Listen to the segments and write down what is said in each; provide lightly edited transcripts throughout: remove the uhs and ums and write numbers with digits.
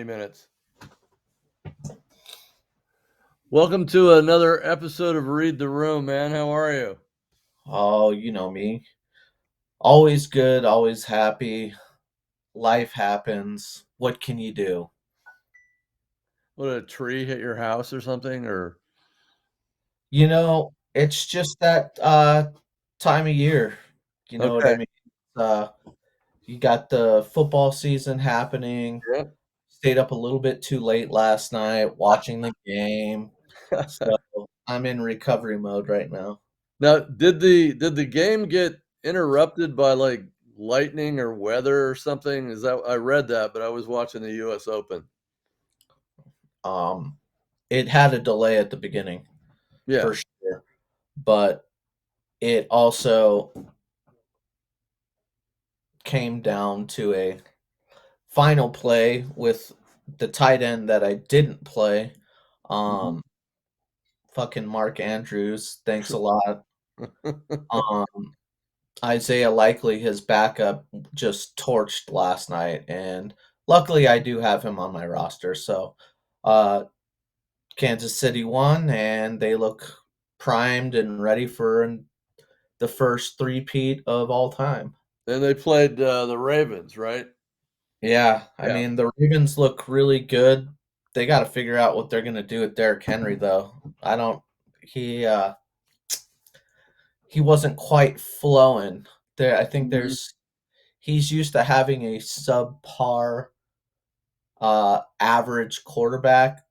90 minutes. Welcome to another episode of Read the Room, man. How are you? Oh, you know me. Always good, always happy. Life happens. What can you do? What, a tree hit your house or something? Or It's just that time of year. You know what okay. I mean? Uh you got the football season happening. Yep. Stayed up a little bit too late last night watching the game. So I'm in recovery mode right now. Now, did the game get interrupted by like lightning or weather or something? Is that I read that, but I was watching the US Open. Um it had a delay at the beginning Yeah. for sure, but it also came down to a final play with the tight end that I didn't play. Mhm. Um, fucking Mark Andrews, thanks a lot. Um, Isaiah Likely, his backup, just torched last night, and luckily I do have him on my roster. So, uh, Kansas City won, and they look primed and ready for the first three-peat of all time. And they played the Ravens, right? Yeah, I Yeah. mean, the Ravens look really good. They gotta figure out what they're gonna do with Derrick Henry, though. I don't he wasn't quite flowing. There I think Mhm. he's used to having a subpar, average quarterback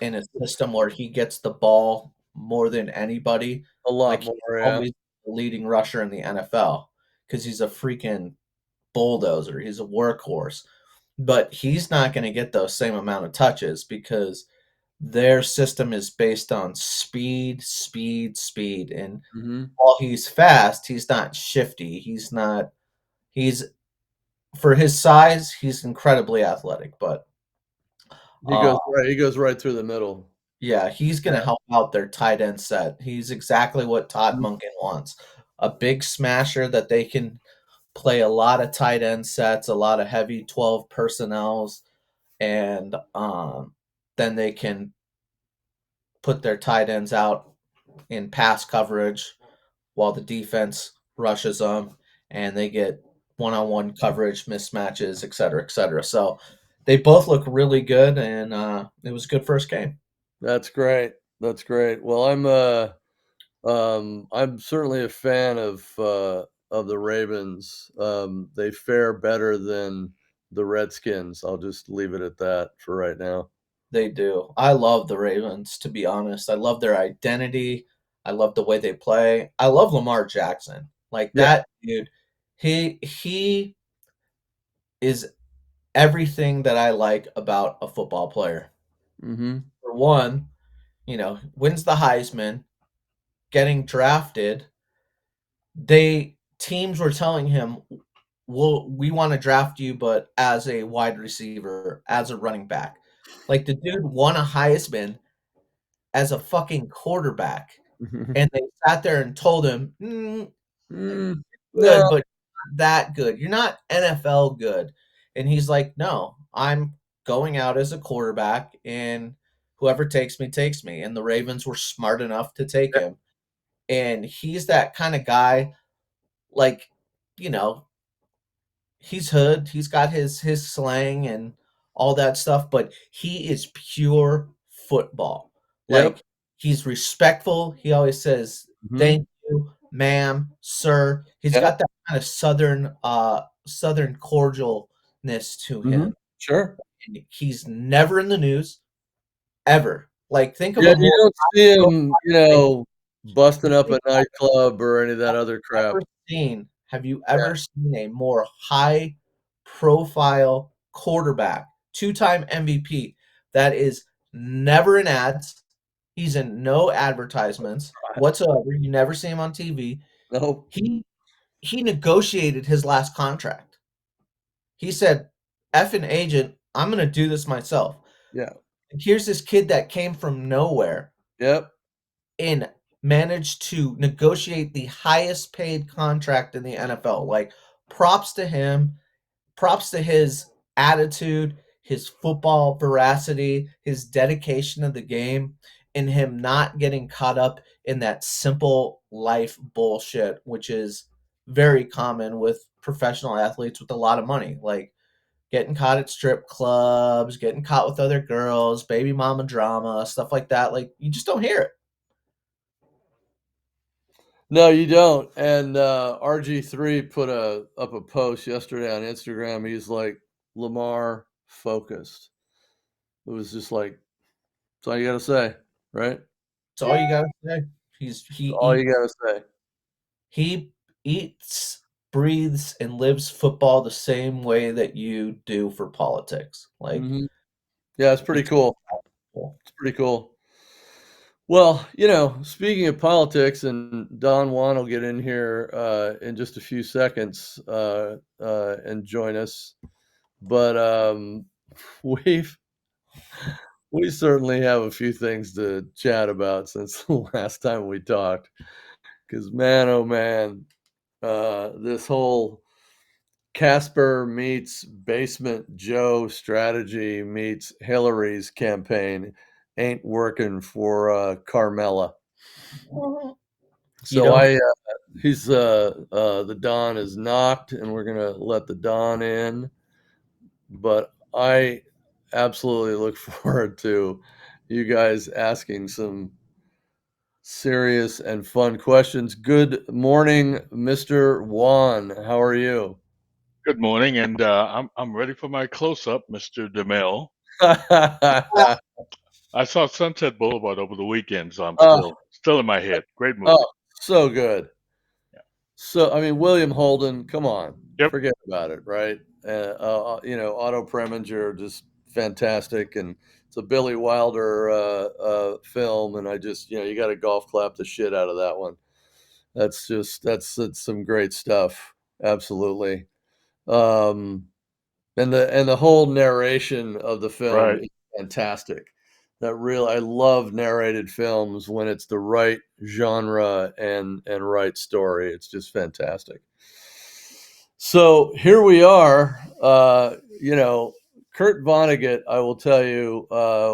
in a system where he gets the ball more than anybody. A lot Like, he's more, yeah. always the leading rusher in the NFL because he's a freaking bulldozer, he's a workhorse. But he's not gonna get those same amount of touches because their system is based on speed, speed, speed, and Mhm. while he's fast, he's not shifty, he's for his size, he's incredibly athletic, but, uh, He goes right through the middle. yeah, he's gonna Yeah. help out their tight end set. He's exactly what Todd Mhm. Monken wants, a big smasher that they can play a lot of tight end sets, a lot of heavy 12 personnels, and, then they can put their tight ends out in pass coverage while the defense rushes them and they get one-on-one coverage mismatches, et cetera, et cetera. So they both look really good, and it was a good first game. That's great. That's great. Well, I'm certainly a fan of the Ravens. They fare better than the Redskins. I'll just leave it at that for right now. They do. I love the Ravens, to be honest. I love their identity. I love the way they play. I love Lamar Jackson. Like, Yeah. that dude, he is everything that I like about a football player. Mhm. For one, wins the Heisman, getting drafted. They teams were telling him, we want to draft you, but as a wide receiver, as a running back." Like, the dude won a Heisman as a fucking quarterback, and they sat there and told him, Mm, no. good, but not that good. You're not NFL good." And he's like, "No, I'm going out as a quarterback, and whoever takes me." And the Ravens were smart enough to take him. And he's that kind of guy, like, you know, he's hood, he's got his slang and all that stuff, but he is pure football. Yep. Like, he's respectful. He always says, Mhm. "Thank you, ma'am, sir." He's Yep. got that kind of southern cordialness to Mhm. him. Sure. And he's never in the news ever. Like, think of Yeah, a you more don't see profile him, guy. busting up a nightclub or any of that other crap. Have you Yeah. ever seen a more high profile quarterback, two-time MVP, that is never in ads? He's in no advertisements whatsoever. You never see him on TV. Nope. He he negotiated his last contract. He said, "F an agent, I'm gonna do this myself." Yeah. And here's this kid that came from nowhere Yep. and managed to negotiate the highest paid contract in the NFL. Like, props to him, props to his attitude. his football veracity, his dedication to the game, and him not getting caught up in that simple life bullshit, which is very common with professional athletes with a lot of money. Like getting caught at strip clubs, getting caught with other girls, baby mama drama, stuff like that. Like you just don't hear it. No, you don't. And RG3 put up a post yesterday on Instagram. He's like, Lamar focused. It was just like, that's all you gotta say, right? That's all you gotta say. That's all you gotta say. He eats, breathes, and lives football the same way that you do for politics. Like Hmm. Yeah, it's pretty it's cool. cool. It's pretty cool. Well, speaking of politics, and Don Juan will get in here in just a few seconds and join us. But we've we certainly have a few things to chat about since the last time we talked. Because man, oh man, this whole Casper meets Basement Joe strategy meets Hillary's campaign ain't working for Carmela. You So don't. the Don is knocked, and we're gonna let the Don in. But I absolutely look forward to you guys asking some serious and fun questions. Good morning, Mr. Juan. How are you? Good morning, and I'm ready for my close up, Mr. DeMille. I saw Sunset Boulevard over the weekend, so I'm Oh, still in my head. Great movie. oh, so good. Yeah. So, I mean, William Holden, come on, Yep. forget about it, right? Otto Preminger, just fantastic, and it's a Billy Wilder film, and I just, you got to golf clap the shit out of that one. That's some great stuff, absolutely. Um, and the whole narration of the film Right. is fantastic. I love narrated films when it's the right genre and right story. It's just fantastic. So here we are. Kurt Vonnegut, I will tell you,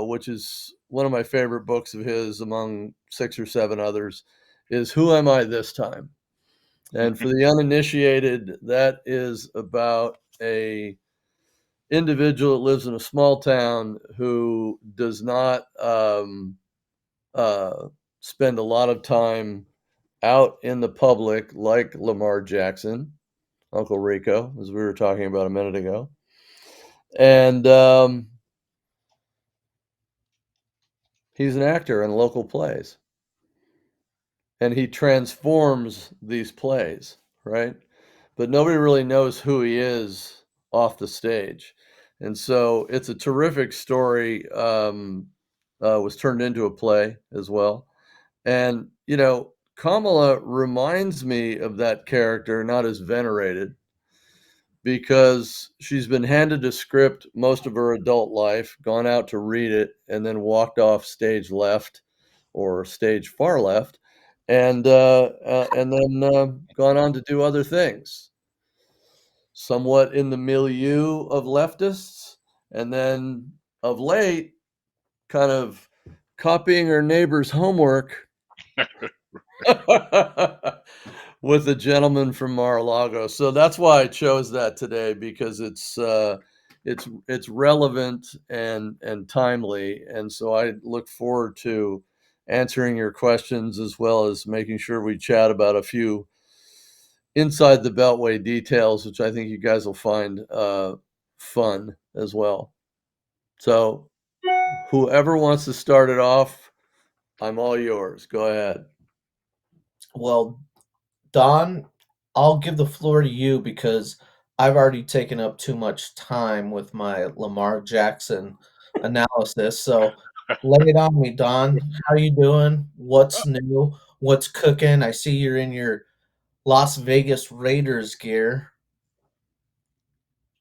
which is one of my favorite books of his among 6 or 7 others, is Who Am I This Time? And for the uninitiated, that is about a individual that lives in a small town who does not uh, spend a lot of time out in the public like Lamar Jackson, Uncle Rico, as we were talking about a minute ago. And he's an actor in local plays, and he transforms these plays, right? But nobody really knows who he is off the stage. And so it's a terrific story. Was turned into a play as well. And, Kamala reminds me of that character, not as venerated, because she's been handed a script most of her adult life, gone out to read it, and then walked off stage left or stage far left, and then gone on to do other things, somewhat in the milieu of leftists, and then of late, kind of copying her neighbor's homework with a gentleman from Mar-a-Lago. So that's why I chose that today, because it's relevant and timely. And so I look forward to answering your questions, as well as making sure we chat about a few inside the Beltway details, which I think you guys will find fun as well. So whoever wants to start it off, I'm all yours. Go ahead. Well, Don, I'll give the floor to you because I've already taken up too much time with my Lamar Jackson analysis. So lay it on me, Don. How you doing? Uh, What's new? What's cooking? I see you're in your Las Vegas Raiders gear.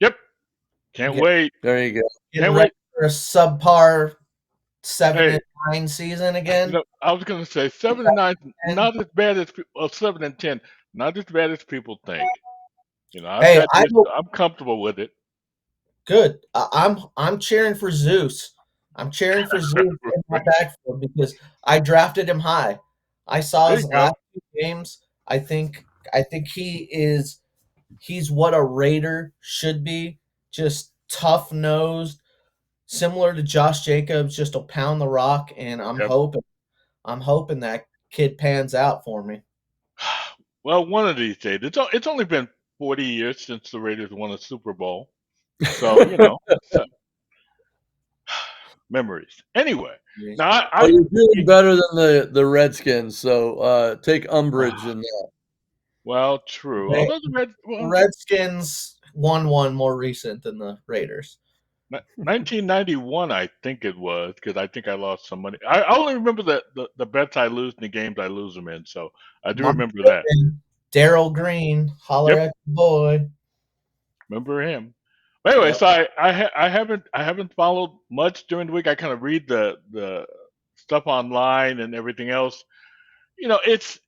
yep. Can't Get, wait. There you go. getting Can't ready wait. for a subpar 7 Hey, and 9 season again. I was gonna say 7 and 9, not as bad as 7 and 10, not as bad as people think. I've Hey, got I this. hope I'm comfortable with it. Good. I'm cheering for Zeus. I'm cheering for Zeus in my backfield because I drafted him high. I saw There his you go. last 2 games. I think he's what a Raider should be. Just tough nosed, similar to Josh Jacobs, just to pound the rock. And Yep. I'm hoping that kid pans out for me. Well, one of these days. It's only been 40 years since the Raiders won a Super Bowl, so so, memories. Anyway, now Well, you're doing you- better than the Redskins, so take umbrage in that. well, true. They, Although the Redskins won one more recent than the Raiders. 1991, I think it was, because I think I lost some money. I only remember the bets I lose and the games I lose them in, so I do My remember that. Daryl Green, holler Yep, at the boy. remember him. But anyway, Yep. so I haven't followed much during the week. I kind of read the stuff online and everything else. It's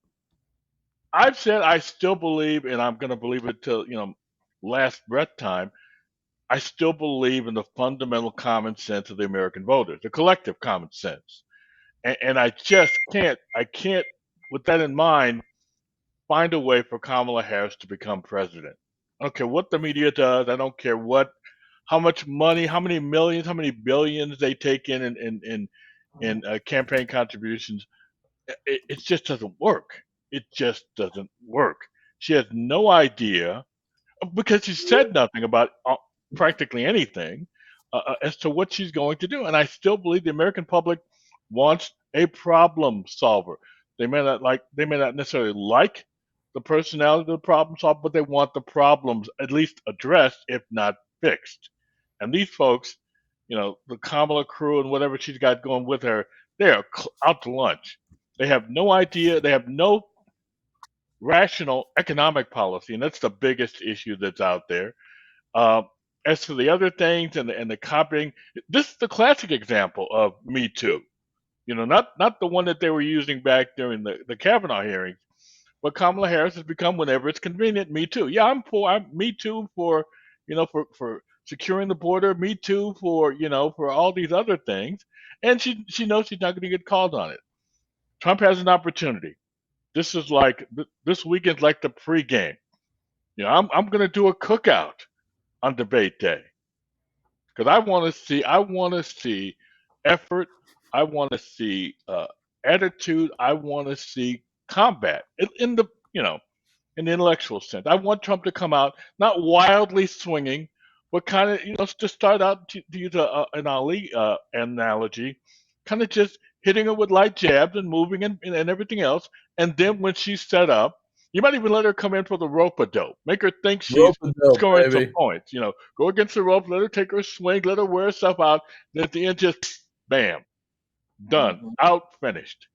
I've said I still believe, and I'm going to believe it till last breath time. I still believe in the fundamental common sense of the American voters, the collective common sense. And I just I can't, with that in mind, find a way for Kamala Harris to become president. I don't care what the media does. I don't care how much money, how many millions, how many billions they take in campaign contributions. It just doesn't work. It just doesn't work. She has no idea because she said nothing about practically anything as to what she's going to do. And I still believe the American public wants a problem solver. They may not necessarily like the personality of the problem solver, but they want the problems at least addressed, if not fixed. And these folks, the Kamala crew and whatever she's got going with her, they are out to lunch. They have no idea. They have no rational economic policy, and that's the biggest issue that's out there. Um, as for the other things and the copying, this is the classic example of Me Too. Not the one that they were using back during the Kavanaugh hearings, but Kamala Harris has become, whenever it's convenient, Me Too. Yeah, I'm Me Too for for securing the border, Me Too for all these other things, and she knows she's not going to get called on it. Trump has an opportunity. This is like this weekend's like the pregame. I'm going to do a cookout on debate day because I want to see effort. I want to see attitude. I want to see combat in the in the intellectual sense. I want Trump to come out not wildly swinging, but kind of to start out, to use an Ali analogy, kind of just hitting her with light jabs and moving and everything else. And then when she's set up, you might even let her come in for the rope a dope, make her think she's Rope a dope, scoring some baby. points. Go against the rope, let her take her swing, let her wear herself out. Then at the end, just bam, done, Mhm. out, finished.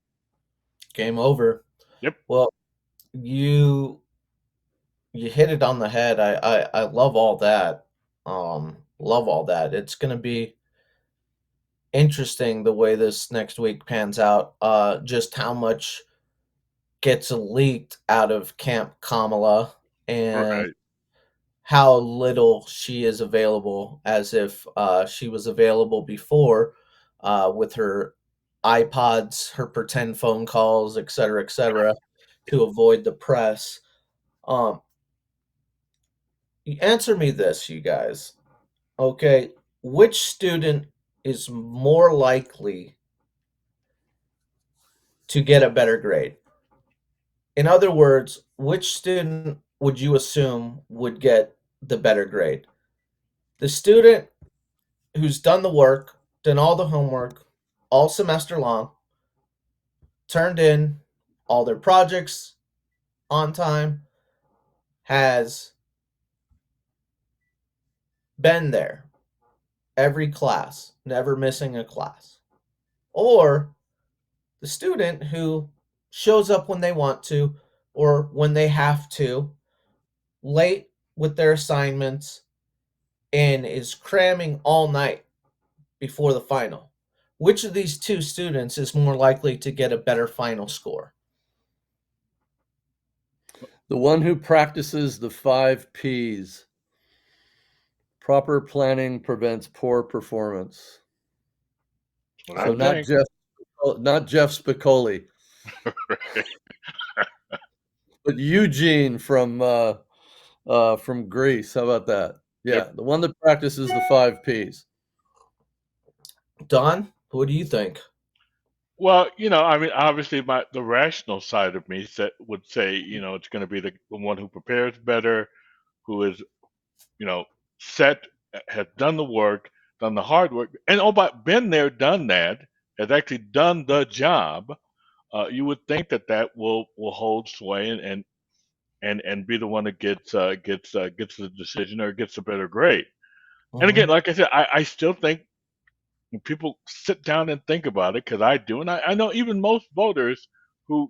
Game over. Yep. Well, you you hit it on the head. I love all that. Love all that. It's gonna be interesting the way this next week pans out. Just how much gets leaked out of Camp Kamala and Right. how little she is available, as if she was available before with her iPods, her pretend phone calls, etc., to avoid the press. Um, Answer me this, you guys. Okay, which student is more likely to get a better grade? In other words, which student would you assume would get the better grade? The student who's done the work, done all the homework all semester long, turned in all their projects on time, has been there every class, never missing a class. Or the student who shows up when they want to or when they have to, late with their assignments, and is cramming all night before the final. Which of these two students is more likely to get a better final score? The one who practices the 5 Ps Proper planning prevents poor performance. What So I think. not Jeff Spicoli, but Eugene from Greece. How about that? Yeah, Yep. the one that practices the 5 Ps. Don, what do you think? Well, I mean, obviously, the rational side of me would say, it's going to be the one who prepares better, who is, you know, set, has done the work, done the hard work, and but been there, done that, has actually done the job. You would think that will hold sway and be the one that gets the decision or gets a better grade. And again, Mhm. like I said, I still think when people sit down and think about it, because I do, and I know even most voters who,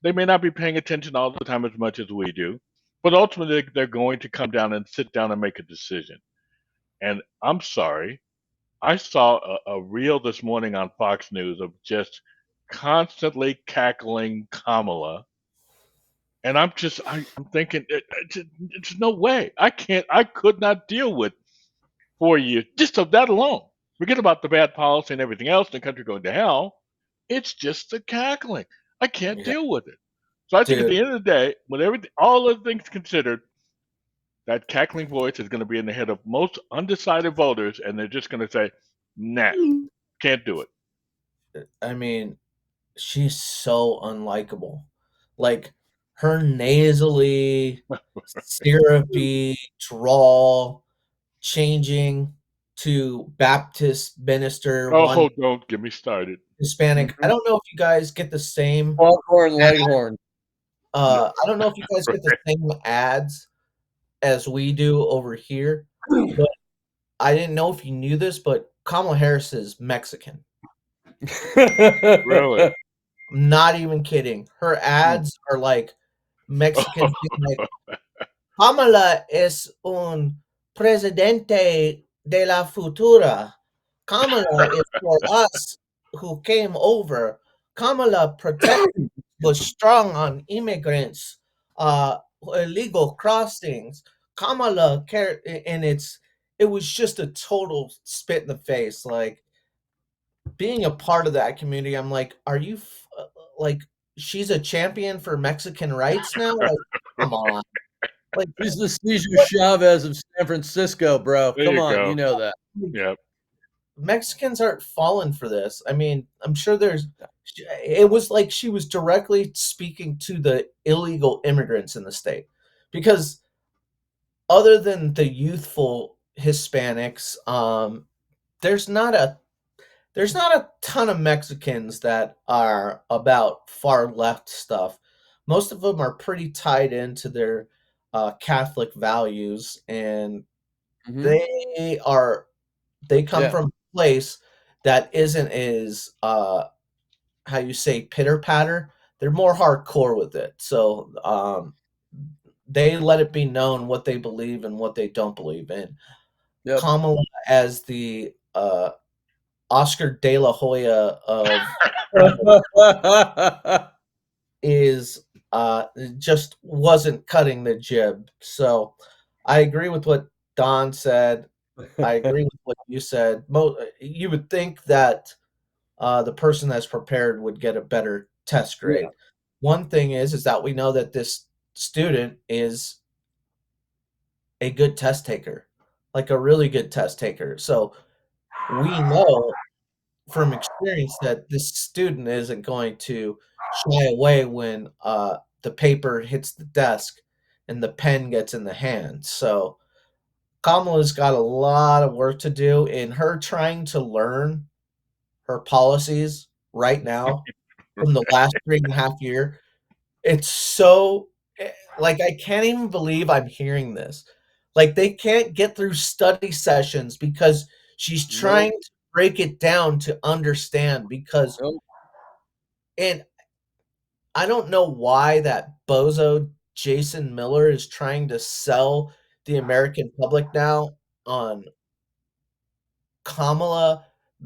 they may not be paying attention all the time as much as we do, but ultimately they're going to come down and sit down and make a decision. And I'm sorry, I saw a reel this morning on Fox News of just constantly cackling Kamala, and I'm thinking, it's no way. I could not deal with 4 years just of that alone. Forget about the bad policy and everything else, the country going to hell. It's just the cackling. I can't Yeah, deal with it. So I think at dude. the end of the day, with everything, all other things considered, that cackling voice is going to be in the head of most undecided voters, and they're just going to say, "Nah, can't do it." I mean, she's so unlikable. Like her nasally, syrupy drawl changing to Baptist minister, one Oh, don't get me started. Hispanic. I Mhm. don't know if you guys get the same Foghorn ad- Leghorn. I don't know if you guys get the same ads as we do over here, but I didn't know if you knew this, but Kamala Harris is Mexican. Really? I'm not even kidding. Her ads are like Mexican being like, Kamala es un presidente de la futura. Kamala is for us who came over. Kamala protect was strong on immigrants, illegal crossings. Kamala care, and it was just a total spit in the face. Like being a part of that community, I'm like, are you like she's a champion for Mexican rights now? Like, come on, like He's the Cesar what? Chavez of San Francisco, bro. There Come you on, you go. know that. Yep. Mexicans aren't falling for this. I mean, I'm sure it was like she was directly speaking to the illegal immigrants in the state because other than the youthful Hispanics, there's not a there's not a ton of Mexicans that are about far left stuff. Most of them are pretty tied into their Catholic values, and Mhm. they are they come Yeah. from a place that isn't as how you say pitter patter. They're more hardcore with it. So they let it be known what they believe and what they don't believe in. Yep. Kamala as the Oscar De La Hoya of is just wasn't cutting the jib. So I agree with what Don said. I agree with what you said. You would think that the person that's prepared would get a better test Yeah. grade. One thing is that we know that this student is a good test taker, like a really good test taker. So we know from experience that this student isn't going to shy away when the paper hits the desk and the pen gets in the hand. So Kamala's got a lot of work to do in her trying to learn her policies right now from the last 3.5 year. It's so like I can't even believe I'm hearing this. Like they can't get through study sessions because she's trying Nope. to break it down to understand because Nope. and I don't know why that bozo Jason Miller is trying to sell the American public now on Kamala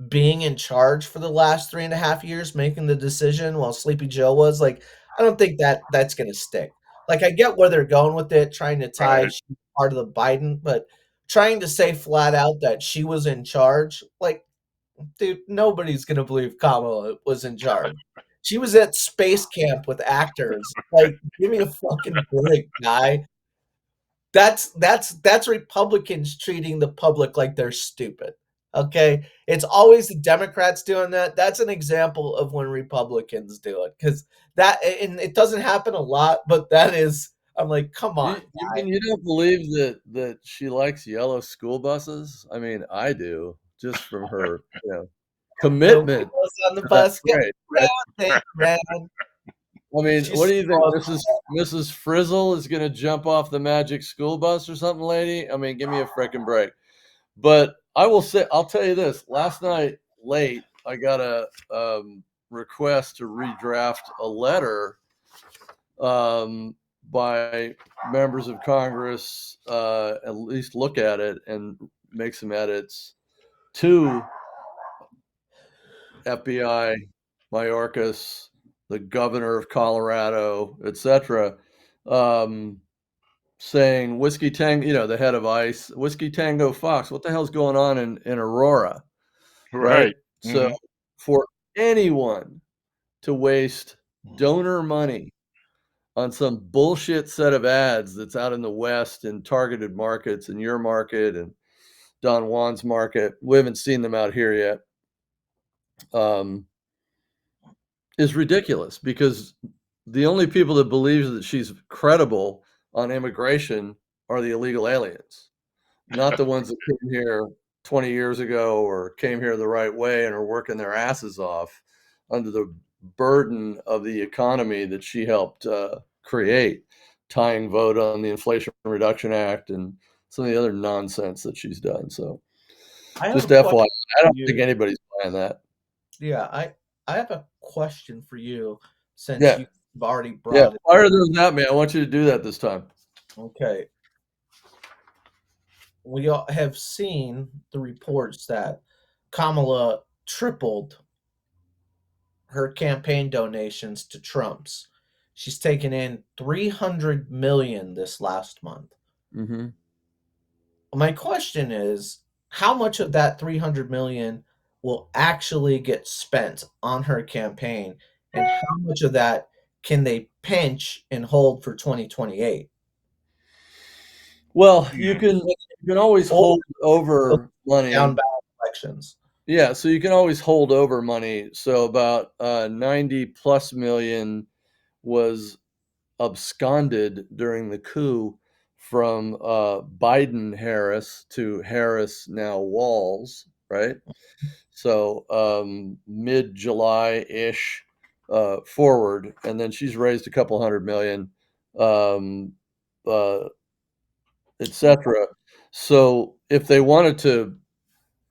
being in charge for the last 3.5 years, making the decision while Sleepy Joe was like, I don't think that's gonna stick. Like, I get where they're going with it, trying to tie Right. she's part of the Biden, but trying to say flat out that she was in charge, like, dude, nobody's gonna believe Kamala was in charge. She was at space camp with actors. Like, give me a fucking break, guy. That's Republicans treating the public like they're stupid. Okay? It's always the Democrats doing that. That's an example of when Republicans do it. Because and it doesn't happen a lot, but that is I'm like, come on, You guy. mean you don't believe that she likes yellow school buses? I mean, I do, just from her, Nobody commitment goes on the to that bus, get parade, right? round and round. I mean, what She's do you think, so Mrs. Frizzle is gonna jump off the magic school bus or something, lady? I mean, give me a frickin' break. But I'll tell you this, last night, late, I got a, request to redraft a letter, by members of Congress, at least look at it and make some edits to FBI, Mayorkas, the governor of Colorado, etc., um, saying Whiskey Tango, the head of ICE, Whiskey Tango Fox, what the hell's going on in Aurora, right? Right. So for anyone to waste donor money on some bullshit set of ads that's out in the West in targeted markets, in your market and Don Juan's market, we haven't seen them out here yet, is ridiculous because the only people that believe that she's credible on immigration are the illegal aliens, not the ones that came here 20 years ago or came here the right way and are working their asses off under the burden of the economy that she helped create, tying vote on the Inflation Reduction Act and some of the other nonsense that she's done. So I have a just FYI, question I for don't think you. anybody's buying that. Yeah, I have a question for you since Yeah. you've already Yeah. brought it Fire up. those at me. I want you to do that this time. Okay. We all have seen the reports that Kamala tripled her campaign donations to Trump's. She's taken in 300 million this last month. Mm-hmm. My question is, how much of that 300 million will actually get spent on her campaign and how much of that can they pinch and hold for 2028? Well, you can always Or hold over down money. ballot elections. Yeah, so you can always hold over money. So about 90 plus million was absconded during the coup from Biden Harris to Harris now Walls, right? So mid July ish forward, and then she's raised a couple hundred million, um, uh, etc. So if they wanted to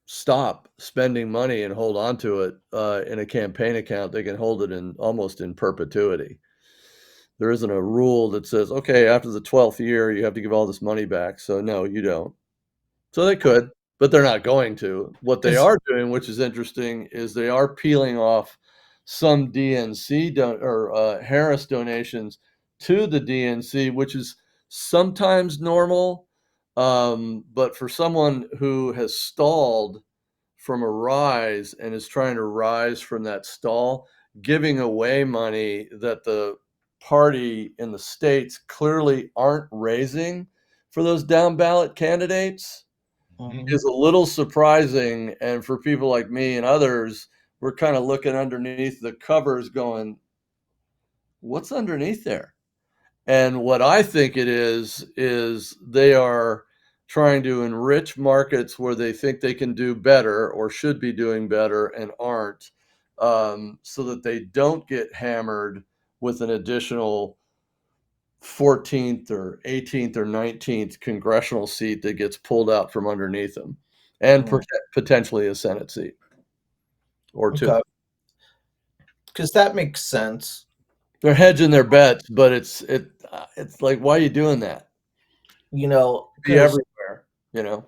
stop spending money and hold on to it in a campaign account, they can hold it in almost in perpetuity. There isn't a rule that says, okay, after the 12th year, you have to give all this money back. So no, you don't. So they could, but they're not going to. What they 'Cause are doing, which is interesting, is they are peeling off some DNC or Harris donations to the DNC, which is sometimes normal. But for someone who has stalled from a rise and is trying to rise from that stall, giving away money that the party in the states clearly aren't raising for those down ballot candidates Mhm. is a little surprising. And for people like me and others, we're kind of looking underneath the covers going, what's underneath there? And what I think it is they are trying to enrich markets where they think they can do better or should be doing better and aren't, so that they don't get hammered with an additional 14th or 18th or 19th congressional seat that gets pulled out from underneath them and Mm. potentially a Senate seat or two. Okay, because that makes sense. They're hedging their bets, but it's like, why are you doing that? Be Because everywhere, you know?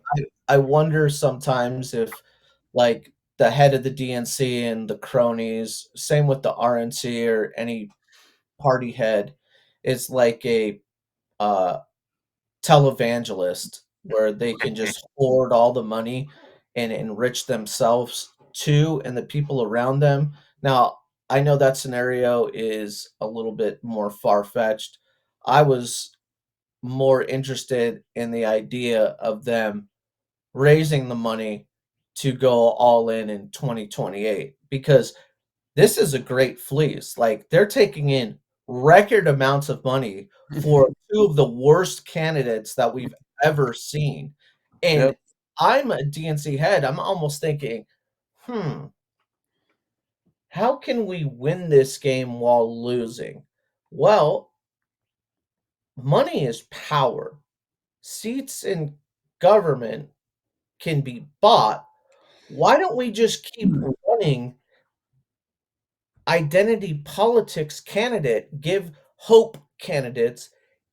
I wonder sometimes if, like, the head of the DNC and the cronies, same with the RNC or any party head, is like a, uh, televangelist where they can just hoard all the money and enrich themselves too and the people around them. Now, I know that scenario is a little bit more far-fetched. I was more interested in the idea of them raising the money to go all in 2028 because this is a great fleece. Like, they're taking in record amounts of money for two of the worst candidates that we've ever seen. And Yep. I'm a DNC head. I'm almost thinking, hmm, how can we win this game while losing? Well, money is power. Seats in government can be bought. Why don't we just keep running identity politics candidate, give hope candidates,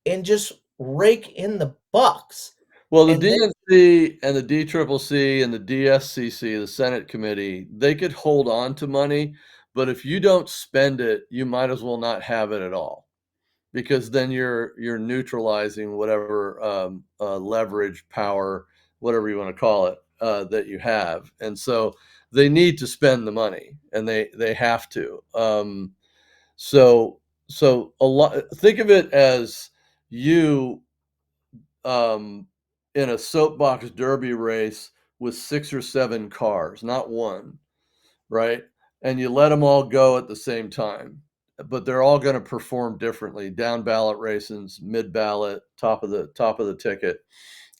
and just rake in the bucks? Well, the And then DNC and the DCCC and the DSCC, the Senate committee, they could hold on to money, but if you don't spend it, you might as well not have it at all, because then you're neutralizing whatever leverage, power, whatever you want to call it, that you have, and so they need to spend the money, and they have to. So so a lot. Think of it as you um, in a soapbox derby race with 6 or 7 cars, not one, right? And you let them all go at the same time, but they're all going to perform differently. Down ballot races, mid ballot, top of the ticket,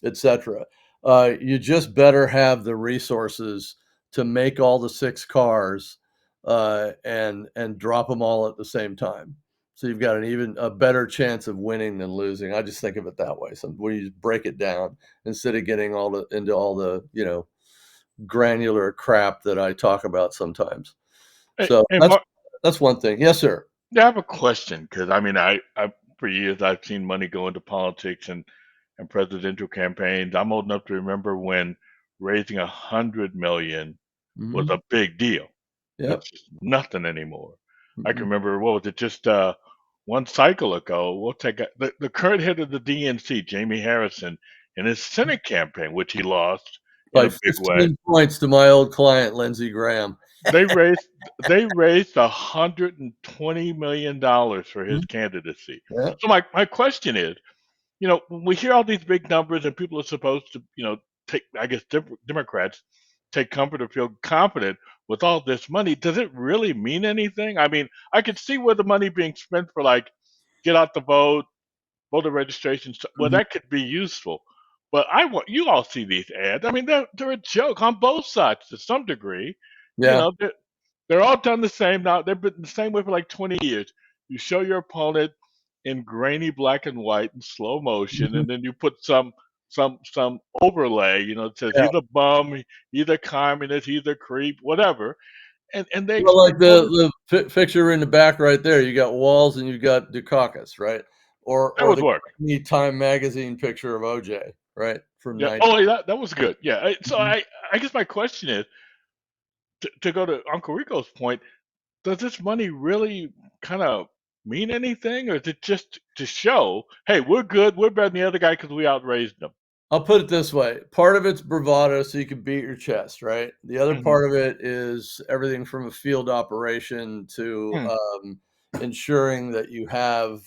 etc. You just better have the resources to make all the 6 cars and drop them all at the same time. So you've got an even a better chance of winning than losing. I just think of it that way. So when you just break it down instead of getting into all the granular crap that I talk about sometimes. Hey, So hey, that's Mark, that's one thing. Yes, sir. I have a question because I mean, I for years I've seen money go into politics and presidential campaigns. I'm old enough to remember when raising 100 million was Hmm. a big deal. Yep. It's just nothing anymore. I can Mm-mm. remember what was it just one cycle ago. We'll take the current head of the DNC, Jamie Harrison, in his Senate campaign, which he lost in By a big way. 15 points to my old client, Lindsey Graham. They raised they raised $120 million for his Mhm. candidacy. Yeah. So my question is, when we hear all these big numbers and people are supposed to, take, I guess, Democrats take comfort or feel confident with all this money, does it really mean anything? I mean, I could see where the money being spent for like get out the vote, voter registration, well, Mhm. that could be useful. But I want you all see these ads. I mean, they're a joke on both sides to some degree. You Yeah. know, they're all done the same now. They've been the same way for like 20 years. You show your opponent in grainy black and white in slow motion, Mhm. and then you put some overlay. It says Yeah. he's a bum, he's a communist, he's a creep, whatever, and they Well, expect like voters. picture in the back right there, you got Walls and you got Dukakis, right? That Or would the work. grainy Time magazine picture of OJ, right? From Yeah. 90. Oh, yeah, that was good. Yeah. So Mhm. I guess my question is to go to Uncle Rico's point. Does this money really kind of mean anything, or is it just to show, hey, we're good, we're better than the other guy because we outraised them? I'll put it this way. Part of it's bravado so you can beat your chest, right? The other Hmm. part of it is everything from a field operation to Hmm. ensuring that you have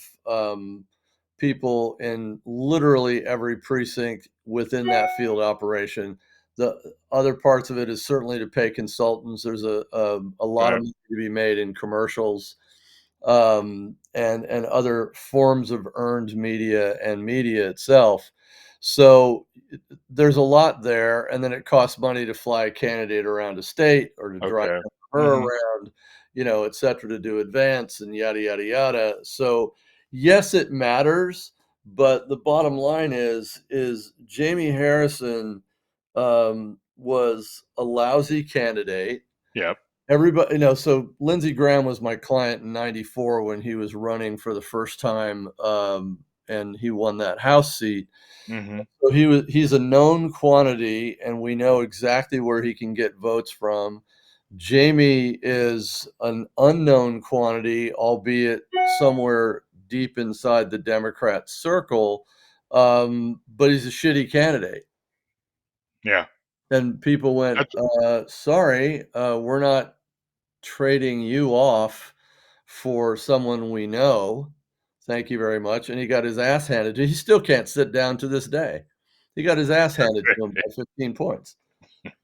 people in literally every precinct within that field operation. The other parts of it is certainly to pay consultants. There's a lot of Right. money to be made in commercials and other forms of earned media and media itself. So there's a lot there, and then it costs money to fly a candidate around a state or to drive Okay. her Hmm. around, et cetera, to do advance and yada yada yada. So yes, it matters, but the bottom line is Jamie Harrison was a lousy candidate. Yep. Everybody, so Lindsey Graham was my client in '94 when he was running for the first time, and he won that House seat. Hmm. So he's a known quantity, and we know exactly where he can get votes from. Jamie is an unknown quantity, albeit somewhere deep inside the Democrat circle, but he's a shitty candidate. Yeah. And people went, sorry, we're not trading you off for someone we know. Thank you very much. And he got his ass handed to him. He still can't sit down to this day. He got his ass handed to him by 15 points.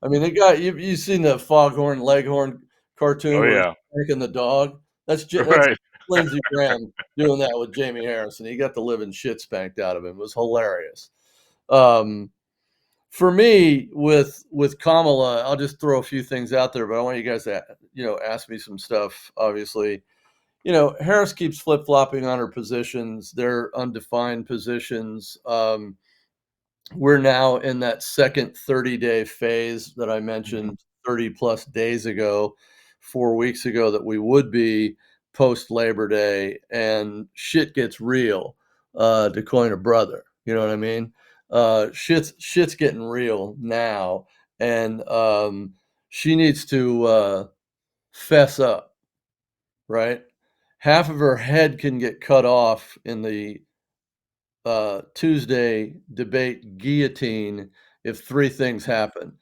I mean, you've seen the Foghorn Leghorn cartoon Oh where he's yeah. spanking the dog. That's Right. Lindsey Graham doing that with Jamie Harrison. He got the living shit spanked out of him. It was hilarious. For me, with Kamala, I'll just throw a few things out there, but I want you guys to ask me some stuff. Obviously, Harris keeps flip flopping on her positions. They're undefined positions. We're now in that second 30-day phase that I mentioned 30 plus days ago, 4 weeks ago, that we would be post Labor Day, and shit gets real, to coin a brother. You know what I mean? Shit's getting real now, and she needs to fess up, right? Half of her head can get cut off in the Tuesday debate guillotine if three things happen.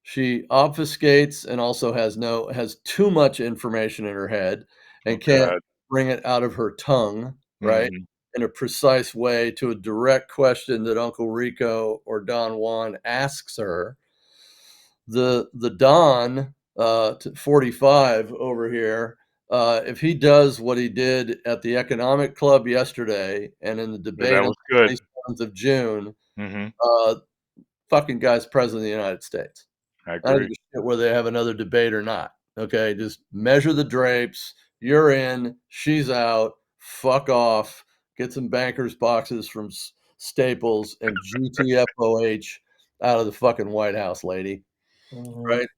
She obfuscates and also has too much information in her head and can't bring it out of her tongue, right? In a precise way to a direct question that Uncle Rico or Don Juan asks her. The Don 45 over here, if he does what he did at the Economic Club yesterday and in the debate That on was the good. 27th of June, Mm-hmm. fucking guy's president of the United States. I I don't agree. give a shit whether they have another debate or not. Okay, just measure the drapes. You're in, she's out. Fuck off. Get some bankers boxes from Staples and GTFOH out of the fucking White House, lady. Right?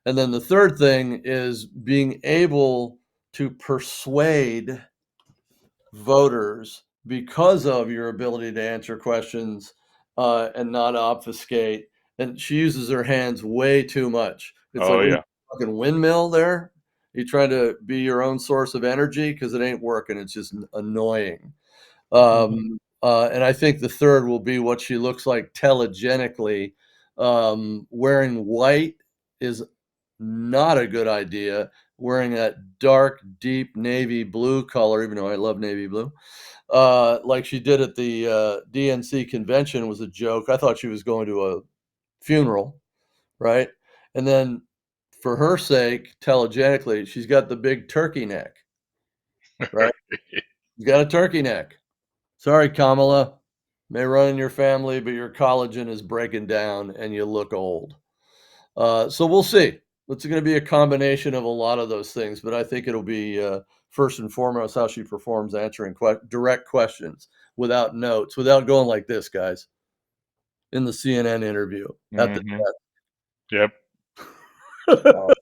And then the third thing is being able to persuade voters because of your ability to answer questions and not obfuscate. And she uses her hands way too much. It's Oh like, what are you, yeah. fucking windmill there? You trying to be your own source of energy? Because it ain't working. It's just annoying. And I think the third will be what she looks like telegenically. Wearing white is not a good idea. Wearing that dark, deep navy blue color, even though I love navy blue, like she did at the DNC convention, was a joke. I thought she was going to a funeral, right? And then for her sake, telegenically, she's got the big turkey neck, right? She's got a turkey neck. Sorry, Kamala. May run in your family, but your collagen is breaking down and you look old. So we'll see. It's going to be a combination of a lot of those things, but I think it'll be first and foremost how she performs answering direct questions without notes, without going like this, guys, in the CNN interview at the Yep. I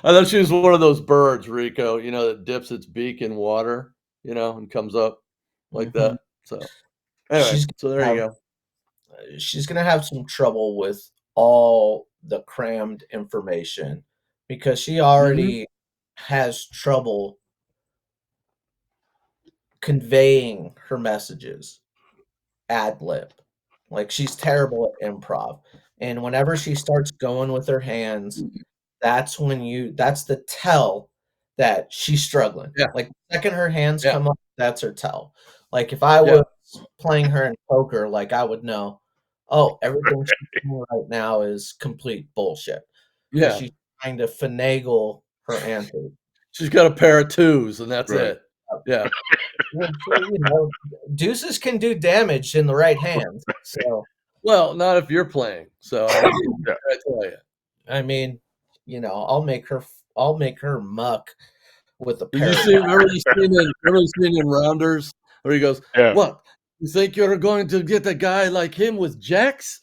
thought she was one of those birds, Rico, that dips its beak in water, and comes up like that. So anyway, so there you go. She's gonna have some trouble with all the crammed information because she already has trouble conveying her messages ad lib. Like she's terrible at improv. And whenever she starts going with her hands, that's the tell that she's struggling. Yeah. Like the second her hands Yeah. come up, that's her tell. Like if I Yeah. was playing her in poker, like I would know, oh, everything she's doing right now is complete bullshit. Because Yeah. she's trying to finagle her answers. She's got a pair of twos, and that's Right. it. Yeah. Well, deuces can do damage in the right hands. So, Well, not if you're playing. So I tell you. I mean, I'll make her muck with a Did pair you of see? Remember the scene in Rounders where he goes, Yeah. "What? You think you're going to get a guy like him with jacks?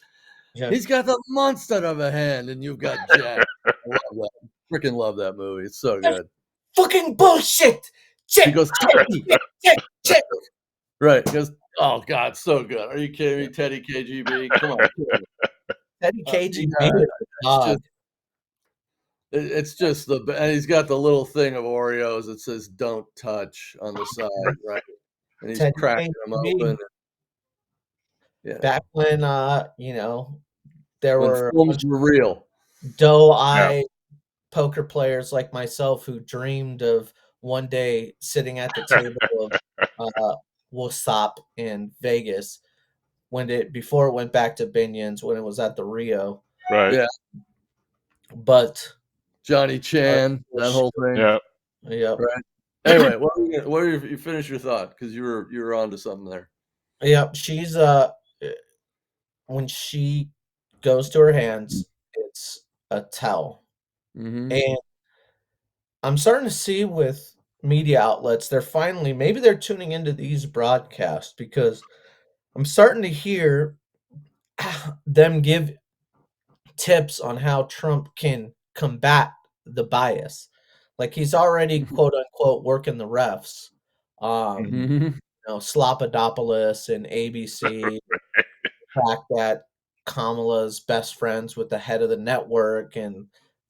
Yeah. He's got the monster of a hand, and you've got jacks." I love that. Freaking love that movie. It's so good. Fucking bullshit. He Check, goes, check. right. He goes, "Oh God, so good. Are you kidding me, Teddy KGB? Come on." Teddy KGB yeah, is a dog. It's just and he's got the little thing of Oreos that says "Don't touch" on the side, right? And he's Teddy cracking them KGB. open. Yeah. Back when there When were a films bunch were real. of doe-eyed Yeah. poker players like myself who dreamed of one day sitting at the table of Wasop in Vegas before it went back to Binion's when it was at the Rio. Right. Yeah. But Johnny Chan, that whole thing. Yeah. Yep. Right. Anyway, you finish your thought because you were onto something there. Yep. She's when she goes to her hands, it's a tell. Mm-hmm. And I'm starting to see with media outlets, maybe they're tuning into these broadcasts because I'm starting to hear them give tips on how Trump can combat the bias. Like he's already quote unquote working the refs. Mm-hmm. Slopodopoulos and ABC, the fact that Kamala's best friends with the head of the network and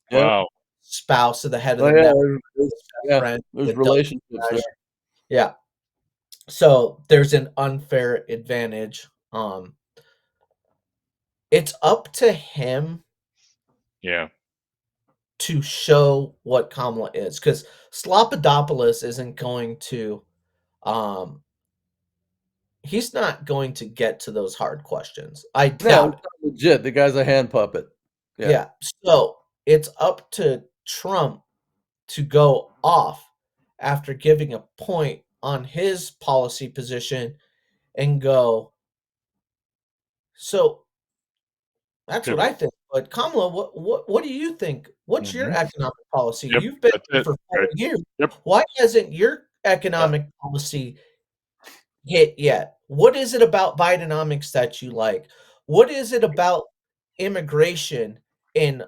Yeah. Wow. spouse of the head of Oh the yeah. network, friend There's that does relationships there. yeah. So there's an unfair advantage. It's up to him Yeah. to show what Kamala is, because Slopodopoulos isn't going to um he's not going to get to those hard questions. I No, doubt it's it. not legit. The guy's a hand puppet. Yeah. Yeah. So it's up to Trump to go off after giving a point on his policy position and go, so that's what I Pivot. think. But Kamala, what do you think? What's your Mm-hmm. economic policy? Yep. You've been That's here it. for 4 Right. years. Yep. Why hasn't your economic policy hit yet? What is it about Bidenomics that you like? What is it about immigration? And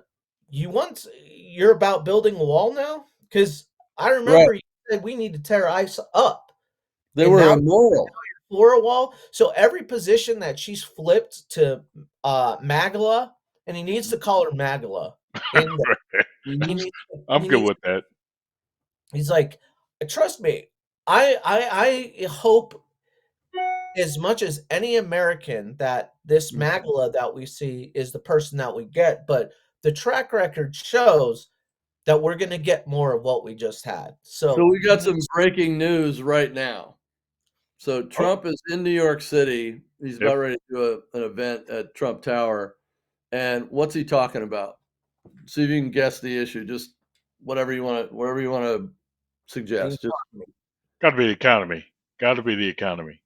you're about building a wall now? Because I Right. remember you said we need to tear ICE up, They and were now immoral. for a wall. So every position that she's flipped to Magala, and he needs to call her Magala. In the, he Mm-hmm. needs, I'm he good needs. with that. He's like, trust me. I hope as much as any American that this Mhm. Magala that we see is the person that we get, but the track record shows that we're going to get more of what we just had. So So we got some breaking news right now. So Oh. Trump is in New York City. He's Yep. about ready to do an event at Trump Tower. And what's he talking about? See if you can guess the issue. Just whatever you want to suggest. Just Got to be the economy. Got to be the economy.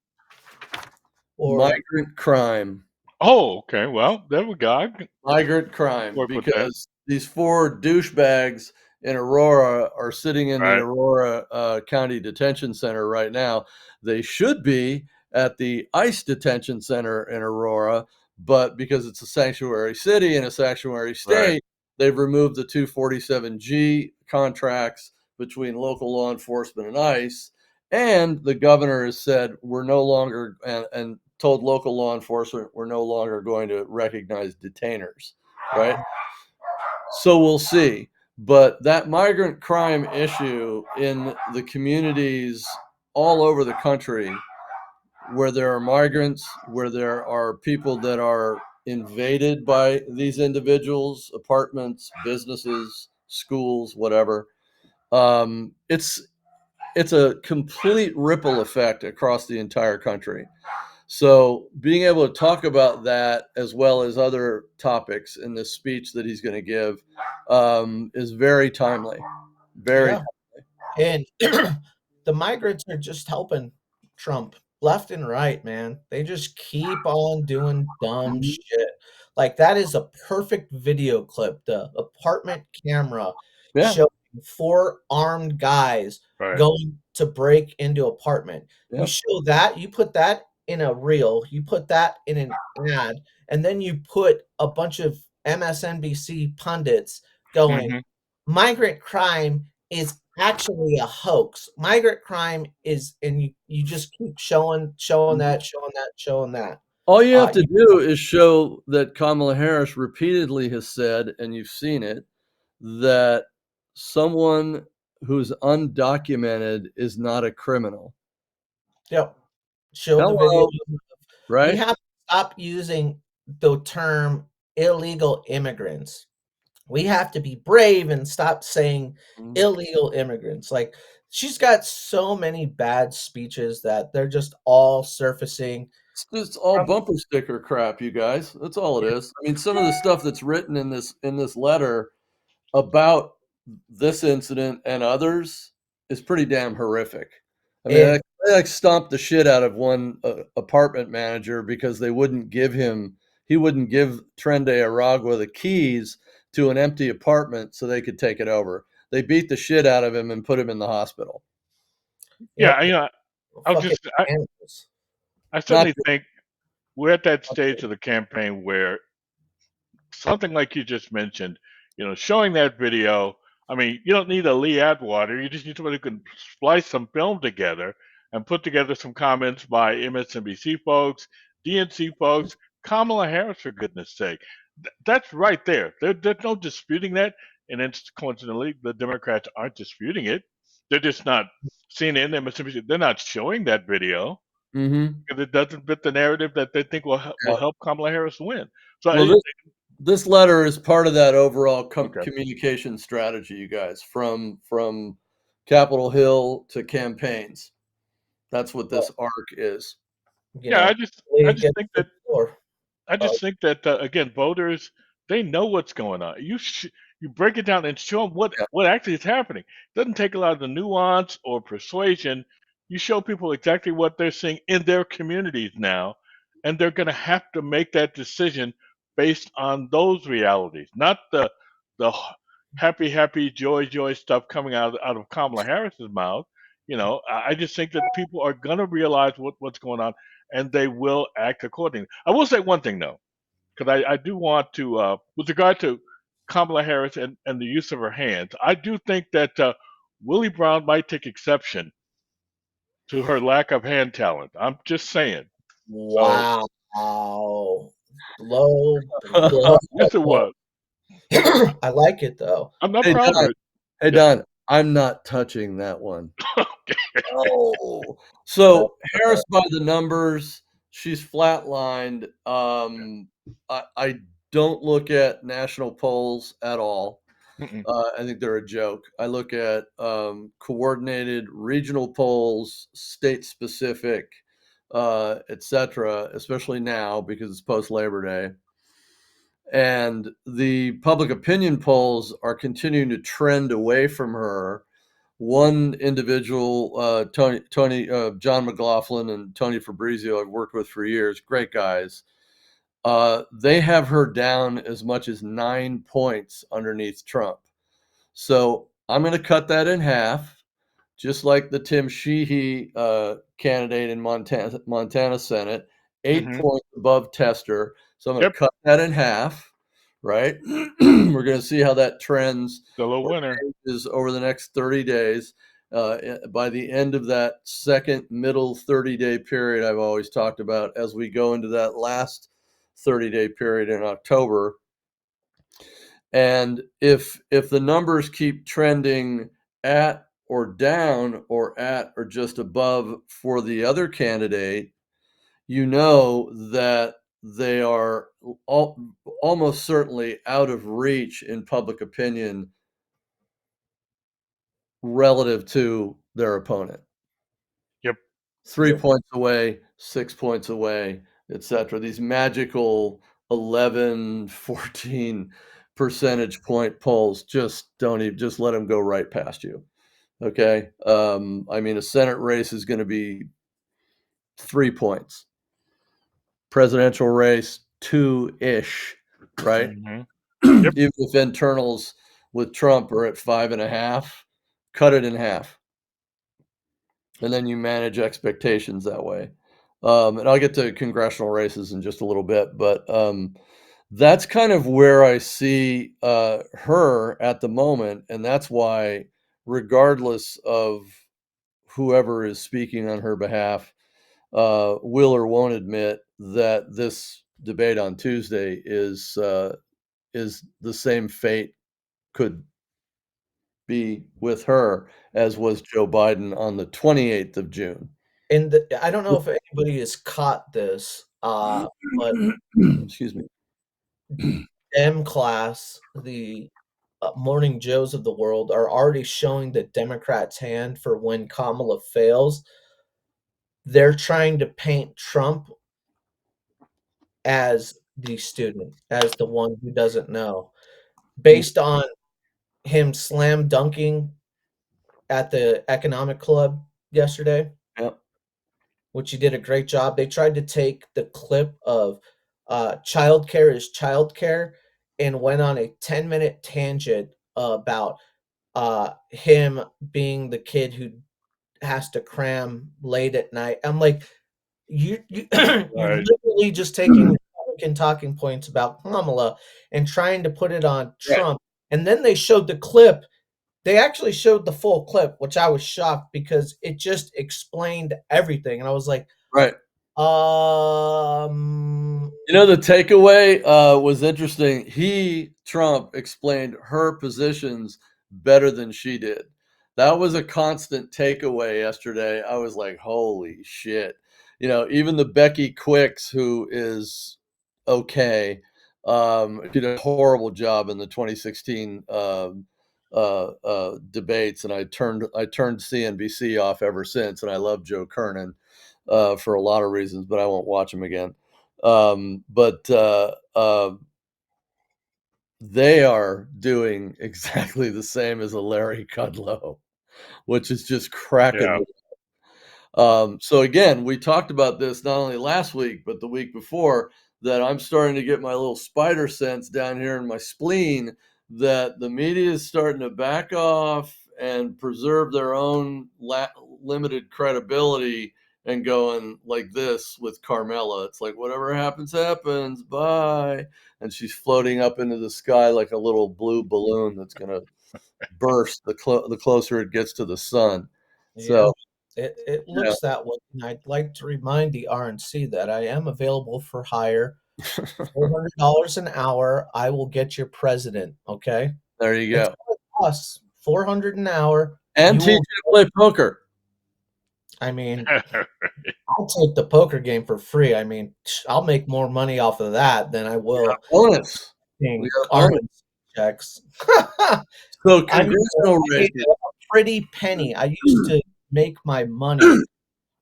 or migrant crime. Oh, okay. Well, there we go. I can Migrant crime, work with that. because these 4 douchebags in Aurora are sitting in the Right. Aurora County Detention Center right now. They should be at the ICE Detention Center in Aurora, but because it's a sanctuary city and a sanctuary Right. state, they've removed the 247G contracts between local law enforcement and ICE. And the governor has said we're no longer and told local law enforcement we're no longer going to recognize detainers, right? So we'll see. But that migrant crime issue in the communities all over the country where there are migrants, where there are people that are invaded by these individuals, apartments, businesses, schools, whatever, it's a complete ripple effect across the entire country. So being able to talk about that as well as other topics in this speech that he's going to give is very timely. Very. yeah. And the migrants are just helping Trump left and right, man. They just keep on doing dumb Mhm. shit. Like that is a perfect video clip. The apartment camera Yeah. showing 4 armed guys Right. going to break into apartment. You Yeah. show that, you put that in a reel, you put that in an ad, and then you put a bunch of MSNBC pundits going, Mm-hmm. migrant crime is actually a hoax. Migrant crime is, and you just keep showing Mhm. that. All you have to You do is show that Kamala Harris repeatedly has said, and you've seen it, that someone who's undocumented is not a criminal. yep. Show the video. Hello, We right? have to stop using the term illegal immigrants. We have to be brave and stop saying illegal immigrants. Like, she's got so many bad speeches that they're just all surfacing. It's all From bumper sticker crap, you guys. That's all it is. I mean, some of the stuff that's written in this letter about this incident and others is pretty damn horrific. I mean, it, they like stomped the shit out of one apartment manager because he wouldn't give Trende Aragua the keys to an empty apartment so they could take it over. They beat the shit out of him and put him in the hospital. Yeah, fucking animals. I Not certainly think we're at that stage of the campaign where something like you just mentioned, showing that video. I mean, you don't need a Lee Atwater. You just need somebody who can splice some film together and put together some comments by MSNBC folks, DNC folks, Kamala Harris, for goodness sake. That's right there. There's no disputing that. And then coincidentally, the Democrats aren't disputing it. They're just not CNN, MSNBC. They're not showing that video Mm-hmm. because it doesn't fit the narrative that they think will help Kamala Harris win. So Well, this letter is part of that overall okay. communication strategy, you guys, from Capitol Hill to campaigns. That's what this arc is. Yeah, I just think that floor. again, voters, they know what's going on. You break it down and show them what actually is happening. It doesn't take a lot of the nuance or persuasion. You show people exactly what they're seeing in their communities now, and they're going to have to make that decision based on those realities, not the happy joy stuff coming out of Kamala Harris's mouth. I just think that people are going to realize what's going on, and they will act accordingly. I will say one thing though, because I do want to, with regard to Kamala Harris and the use of her hands, I do think that Willie Brown might take exception to her lack of hand talent. I'm just saying. Wow. Blow. Yes, it was. I like it though. I'm not Hey, proud Don, of it. hey, Don, I'm not touching that one. Oh. So Harris, by the numbers, she's flatlined. I don't look at national polls at all. I think they're a joke. I look at coordinated regional polls, state specific, etc., especially now because it's post Labor Day. And the public opinion polls are continuing to trend away from her. One individual, John McLaughlin and Tony Fabrizio, I've worked with for years, great guys. They have her down as much as 9 points underneath Trump. So I'm going to cut that in half, just like the Tim Sheehy candidate in Montana Senate, 8 points above Tester. So I'm going to cut that in half, right? We're going to see how that trends changes over the next 30 days. By the end of that second middle 30-day period I've always talked about, as we go into that last 30-day period in October. And if the numbers keep trending at or down or at or just above for the other candidate, you know that they are almost certainly out of reach in public opinion relative to their opponent. Yep. 3 points away, 6 points away, etc. These magical 11, 14 percentage point polls just let them go right past you. Okay. I mean, a Senate race is going to be 3 points. Presidential race, 2-ish, right? Yep. Even if internals with Trump are at 5.5, cut it in half. And then you manage expectations that way. And I'll get to congressional races in just a little bit, but that's kind of where I see her at the moment. And that's why, regardless of whoever is speaking on her behalf, will or won't admit that this debate on Tuesday is the same fate could be with her as was Joe Biden on the 28th of June. And I don't know if anybody has caught this. But Excuse me. Dem class, the Morning Joes of the world, are already showing the Democrats' hand for when Kamala fails. They're trying to paint Trump as the student, as the one who doesn't know, based on him slam dunking at the economic club yesterday, Yep. which he did a great job. They tried to take the clip of childcare is childcare and went on a 10-minute tangent about him being the kid who has to cram late at night. I'm like, you're Right. literally just taking Republican talking points about Kamala and trying to put it on Right. Trump. And then they showed the clip. They actually showed the full clip, which I was shocked because it just explained everything. And I was like, Right. um, You know, the takeaway was interesting. Trump, explained her positions better than she did. That was a constant takeaway yesterday. I was like, holy shit. You know, even the Becky Quicks, who is okay, did a horrible job in the 2016 debates, and I turned CNBC off ever since, and I love Joe Kernan for a lot of reasons, but I won't watch him again. But they are doing exactly the same as a Larry Kudlow, which is just cracking Yeah. me. So again, we talked about this not only last week, but the week before, that I'm starting to get my little spider sense down here in my spleen that the media is starting to back off and preserve their own limited credibility and going like this with Carmela. It's like, whatever happens, happens. Bye. And she's floating up into the sky like a little blue balloon that's going to burst the closer it gets to the sun. yeah, So, it yeah. looks that way. And I'd like to remind the RNC that I am available for hire. $400 an hour. I will get your president. Okay, There you it's go. gonna cost 400 an hour. And You teach you will. to play poker. I mean, I'll take the poker game for free. I mean, I'll make more money off of that than I We got will bonus. We being got bonus. RNC checks. So I'm congressional paid races. a pretty penny. I used to make my money.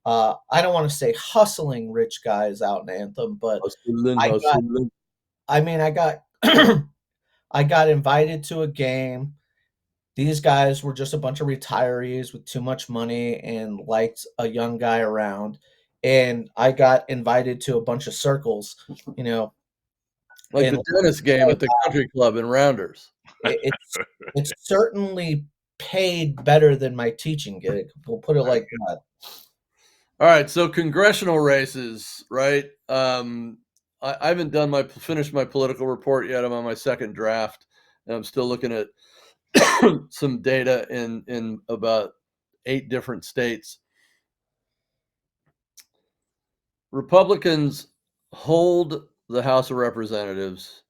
I don't want to say hustling rich guys out in Anthem, but Hustling, I got. hustling. I mean, I got. I got invited to a game. These guys were just a bunch of retirees with too much money and liked a young guy around. And I got invited to a bunch of circles, you know, Like and the tennis game at the country club in Rounders. it's certainly paid better than my teaching gig. We'll put it like that. All right, so congressional races, right? I haven't finished my political report yet. I'm on my second draft, and I'm still looking at some data in about 8 different states. Republicans hold the House of Representatives.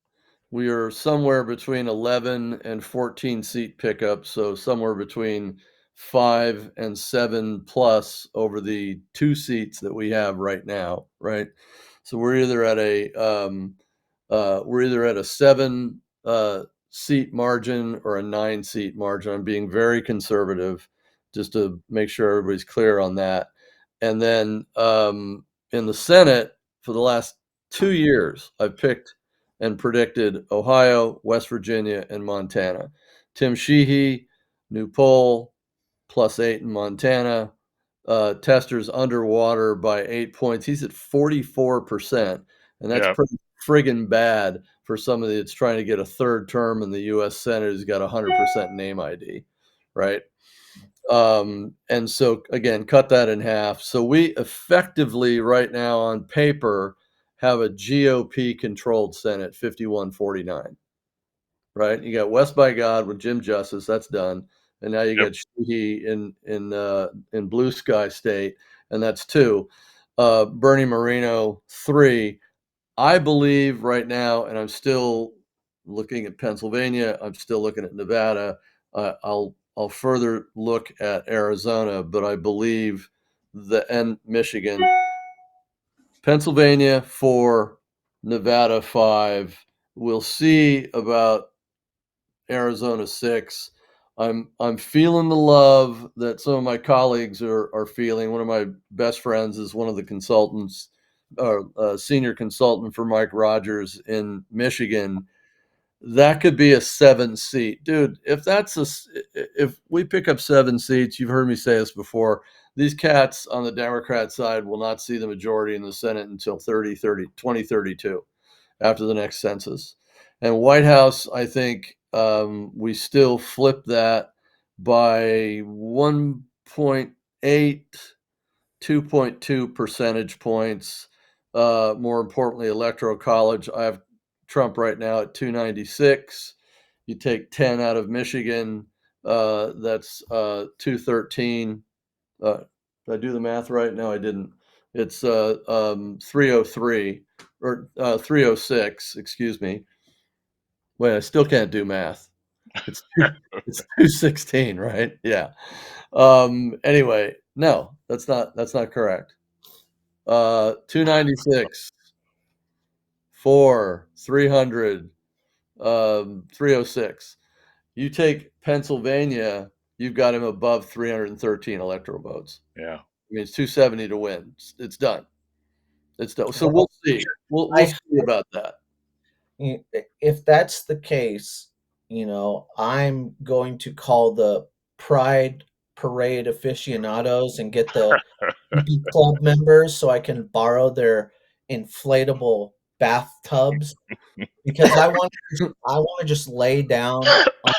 We are somewhere between 11 and 14 seat pickup, so somewhere between 5 and 7 plus over the 2 seats that we have right now, right? So we're either at a 7 seat margin or a 9 seat margin. I'm being very conservative just to make sure everybody's clear on that. And then in the Senate, for the last 2 years, I've picked and predicted Ohio, West Virginia, and Montana. Tim Sheehy, new poll, +8 in Montana. Tester's underwater by 8 points. He's at 44%, and that's Yeah. pretty friggin' bad for somebody that's trying to get a third term in the U.S. Senate who's got 100% name ID, right? And so again, cut that in half. So we effectively right now on paper have a GOP controlled Senate 51-49, right? You got West by God with Jim Justice, that's done. And now you Yep. got Sheehy in Blue Sky State, and that's 2. Bernie Moreno 3. I believe right now, and I'm still looking at Pennsylvania, I'm still looking at Nevada. I'll further look at Arizona, but I believe and Michigan. Pennsylvania 4, Nevada 5. We'll see about Arizona 6. I'm feeling the love that some of my colleagues are feeling. One of my best friends is one of the consultants, senior consultant for Mike Rogers in Michigan. That could be a 7-seat, dude. If we pick up 7 seats, you've heard me say this before. These cats on the Democrat side will not see the majority in the Senate until 2032, after the next census. And White House, I think we still flip that by 1.8, 2.2 percentage points. More importantly, Electoral College, I have Trump right now at 296. You take 10 out of Michigan, that's 213. Did I do the math right? No, I didn't. It's 303 or 306, excuse me. Wait, I still can't do math. It's it's 216, right? Yeah. Anyway, no, that's not correct. 296, 4, 300, 306. You take Pennsylvania, you've got him above 313 electoral votes. Yeah. I mean, it's 270 to win. It's done. It's done. So Well, we'll see. We'll I see about that. if that's the case, I'm going to call the Pride Parade aficionados and get the hippie club members so I can borrow their inflatable bathtubs because I want to just lay down on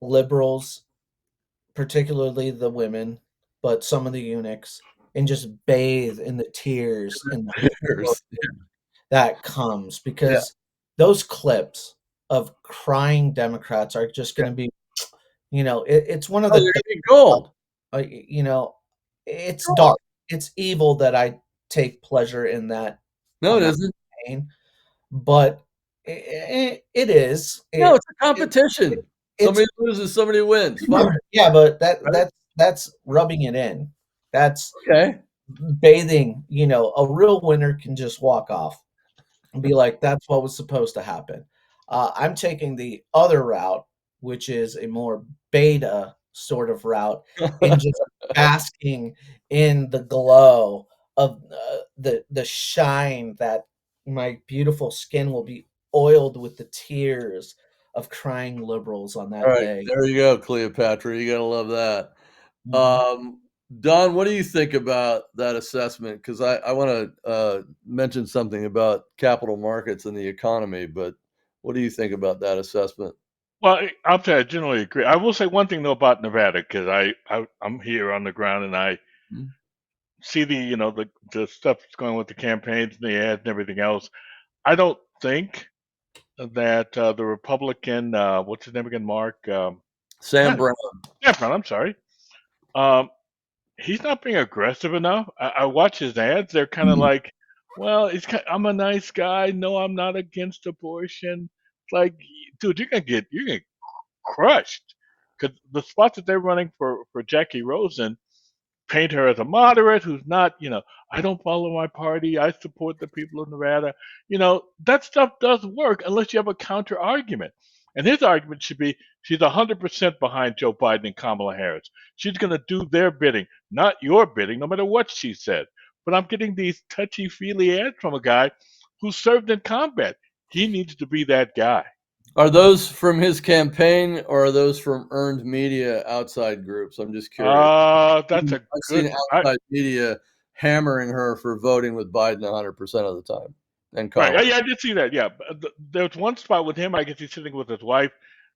liberals, particularly the women, but some of the eunuchs, and just bathe in the tears and the hurt that comes Yeah. because those clips of crying Democrats are just going to be, it's one of Oh, the, they're gonna be gold. it's dark, it's evil that I take pleasure in that No, on it that isn't. campaign, but it is. No, it's a It, competition. it's Somebody loses, somebody wins. Fine, yeah, but right? that's rubbing it in. That's Okay. bathing. A real winner can just walk off and be like, "That's what was supposed to happen." I'm taking the other route, which is a more beta sort of route, and just basking in the glow of the shine that my beautiful skin will be oiled with the tears of crying liberals on All that right, day. there you go, Cleopatra. You gotta love that. Mhm. Um, Don, what do you think about that assessment? Because I want to mention something about capital markets and the economy, but what do you think about that assessment? Well, I'll say I generally agree. I will say one thing though about Nevada because I'm here on the ground and I Mm. see the stuff that's going with the campaigns and the ads and everything else. I don't think that the Republican, what's his name again, Mark, Sam not Brown. Efron, I'm sorry. Um, he's not being aggressive enough. I watch his ads; they're kind of like, well, I'm a nice guy. No, I'm not against abortion. It's like, dude, you're gonna get crushed because the spots that they're running for Jackie Rosen paint her as a moderate who's not, I don't follow my party. I support the people of Nevada. That stuff does work unless you have a counter argument. And his argument should be she's 100% behind Joe Biden and Kamala Harris. She's going to do their bidding, not your bidding, no matter what she said. But I'm getting these touchy feely ads from a guy who served in combat. He needs to be that guy. Are those from his campaign or are those from earned media outside groups? I'm just curious. That's a I've seen good. outside media hammering her for voting with Biden 100% of the time and Right. Kamala. Yeah, I did see that. Yeah, but there was one spot with him. I guess he's sitting with his wife,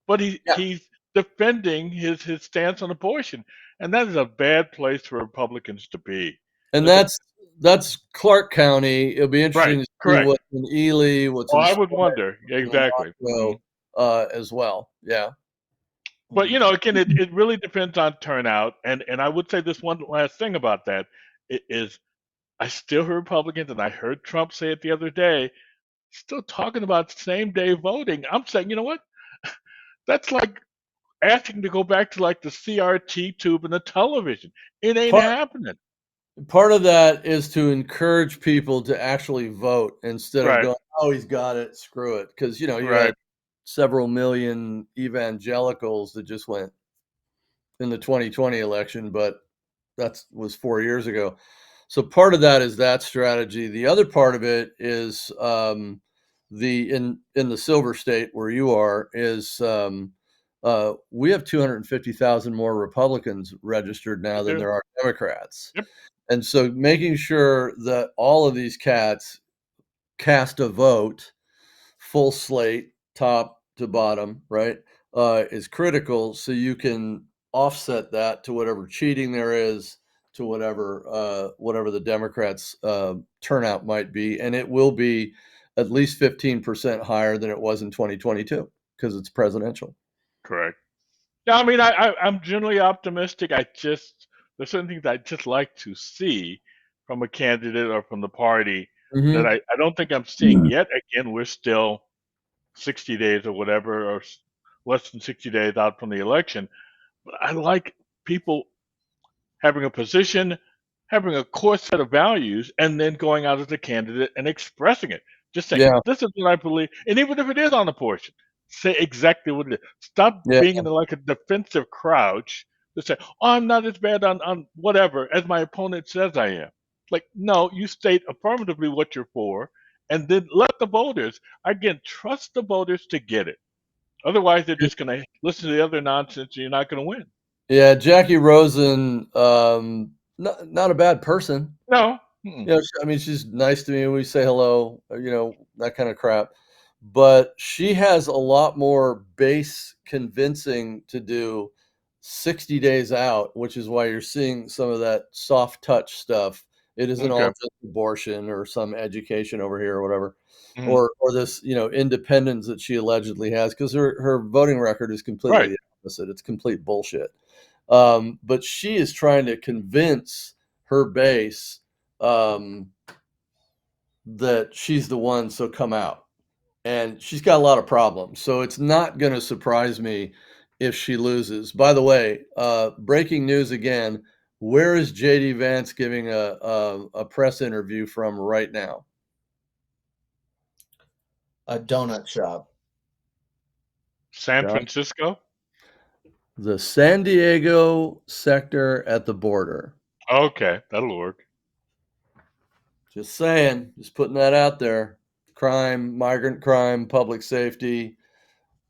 but Yeah. he's defending his stance on abortion, and that is a bad place for Republicans to be. And Listen, that's Clark County. It'll be right, interesting to see correct. what's in Ely, what's Oh, in I would Sparks, wonder. Yeah, what's in exactly. Wasco, as well. Yeah. But again, it really depends on turnout, and I would say this one last thing about that is I still hear Republicans, and I heard Trump say it the other day, still talking about same day voting. I'm saying, you know what? That's like asking to go back to like the CRT tube and the television. It ain't Part happening. Part of that is to encourage people to actually vote instead of Right. going, "Oh, he's got it, screw it." Because you Right. had several million evangelicals that just went in the 2020 election, but that was 4 years ago. So part of that is that strategy. The other part of it is the in the Silver State where you are is we have 250,000 more Republicans registered now We than do. there are Democrats. Yep. And so making sure that all of these cats cast a vote, full slate, top to bottom, right, is critical so you can offset that to whatever cheating there is, to whatever the Democrats' turnout might be, and it will be at least 15% higher than it was in 2022 because it's presidential. Correct. Yeah, I mean, I'm generally optimistic. There's certain things I just like to see from a candidate or from the party that Hmm. I don't think I'm seeing yet. Again, we're still 60 days or whatever, or less than 60 days out from the election. But I like people having a position, having a core set of values, and then going out as a candidate and expressing it. Just saying, Yeah, this is what I believe. And even if it is on abortion, say exactly what it is. Stop yeah, being in like a defensive crouch to say, oh, I'm not as bad on whatever as my opponent says I am. Like, no, you state affirmatively what you're for, and then let the voters, again, trust the voters to get it. Otherwise, they're just going to listen to the other nonsense and you're not going to win. yeah. Jackie Rosen, not a bad person. No. Mm-mm. I mean, she's nice to me. We say hello, that kind of crap. But she has a lot more base convincing to do 60 days out, which is why you're seeing some of that soft touch stuff. It isn't all Okay. just abortion or some education over here or whatever, Mhm. or this, independence that she allegedly has, because her voting record is completely Right. the opposite. It's complete bullshit. But she is trying to convince her base um, that she's the one, so come out. And she's got a lot of problems. So it's not going to surprise me if she loses. By the way, breaking news again. Where is JD Vance giving a press interview from right now? A donut shop. San John? Francisco? The San Diego sector at the border. Okay, that'll work. Just saying, just putting that out there. Crime, migrant crime, public safety,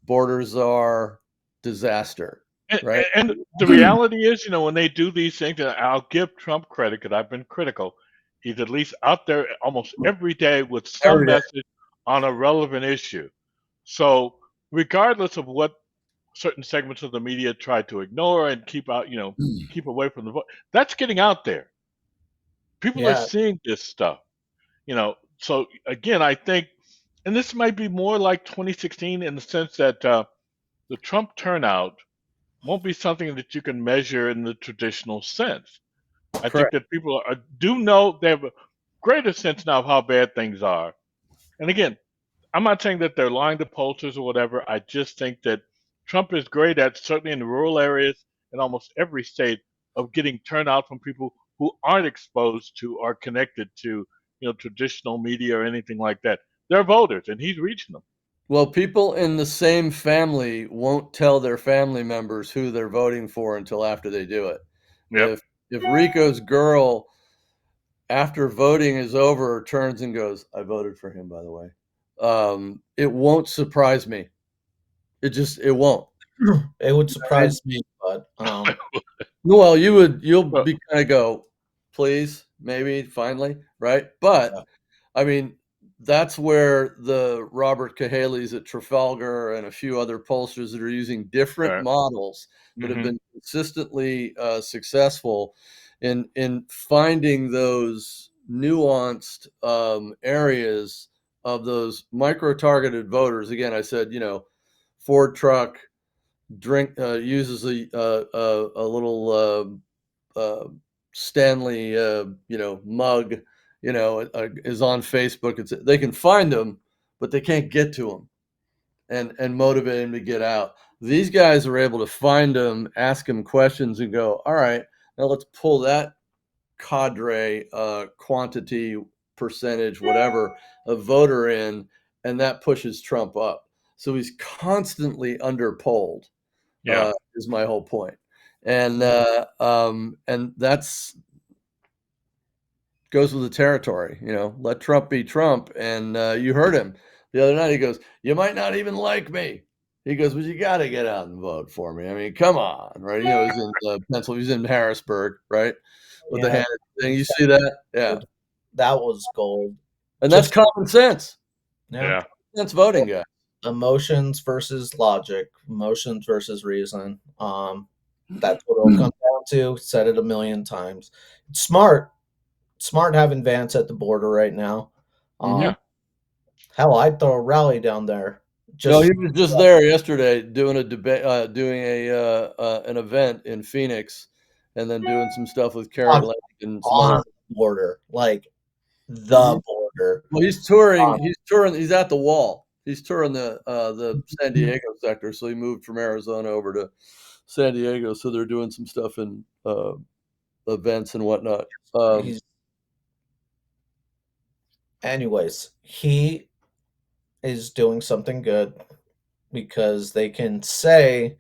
borders are disaster, And, right? and the reality is, when they do these things, and I'll give Trump credit because I've been critical. He's at least out there almost every day with some Every day. message on a relevant issue. So, regardless of what certain segments of the media try to ignore and keep out, keep away from the vote, that's getting out there. People are Yeah, seeing this stuff. So again, I think, and this might be more like 2016 in the sense that the Trump turnout won't be something that you can measure in the traditional sense. I think Correct. that people do know, they have a greater sense now of how bad things are. And again, I'm not saying that they're lying to pollsters or whatever. I just think that Trump is great at, certainly in the rural areas in almost every state, of getting turnout from people who aren't exposed to or connected to, traditional media or anything like that. They're voters, and he's reaching them. Well, people in the same family won't tell their family members who they're voting for until after they do it. Yep. If Rico's girl, after voting is over, turns and goes, "I voted for him, by the way," it won't surprise me. It won't. it would And surprise me, but well, you'll Well, be kind of go, please, maybe, finally, right? But yeah, I mean, that's where the Robert Cahaleys at Trafalgar and a few other pollsters that are using different right. models that have Hmm. been consistently successful in finding those nuanced areas of those micro-targeted voters. Again, I said, Ford truck uses a little Stanley mug, is on Facebook. They can find them, but they can't get to them and motivate them to get out. These guys are able to find them, ask them questions, and go, all right, now let's pull that cadre, quantity, percentage, whatever, of voter in, and that pushes Trump up. So he's constantly underpolled. Yeah. Is my whole point, and that's goes with the territory. Let Trump be Trump. And you heard him the other night. He goes, "You might not even like me." He goes, "But you got to get out and vote for me. I mean, come on, right?" He's in Pennsylvania, he's in Harrisburg, right, with the Yeah, hand thing. You see that? Yeah, that was gold. and that's common sense. Yeah. That's voting, guy. Emotions versus logic, emotions versus reason. That's what it'll come down to. Said it a million times. It's smart having Vance at the border right now. Yeah. Hell, I'd throw a rally down there. No, he was just there yesterday doing a debate, doing an event in Phoenix, and then doing some stuff with Karen Lake and some on other. the border, like the border. Well, he's touring. He's at the wall. He's touring the San Diego sector. So he moved from Arizona over to San Diego. So they're doing some stuff in events and whatnot. Anyways, he is doing something good because they can say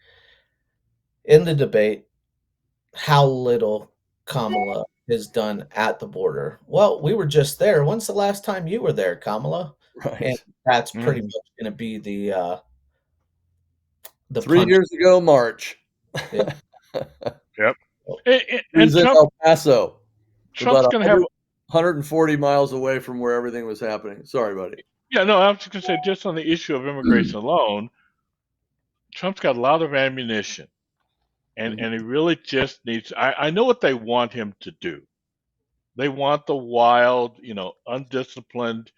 in the debate how little Kamala has done at the border. Well, we were just there. When's the last time you were there, Kamala? Right. And that's pretty much going to be the 3 years ago, March. Yep. He And was in El Paso, Trump's about going to have 140 miles away from where everything was happening. Sorry, buddy. Yeah, no, I was just going to say, just on the issue of immigration alone, Trump's got a lot of ammunition, and he really just needs. I know what they want him to do. They want the wild, undisciplined,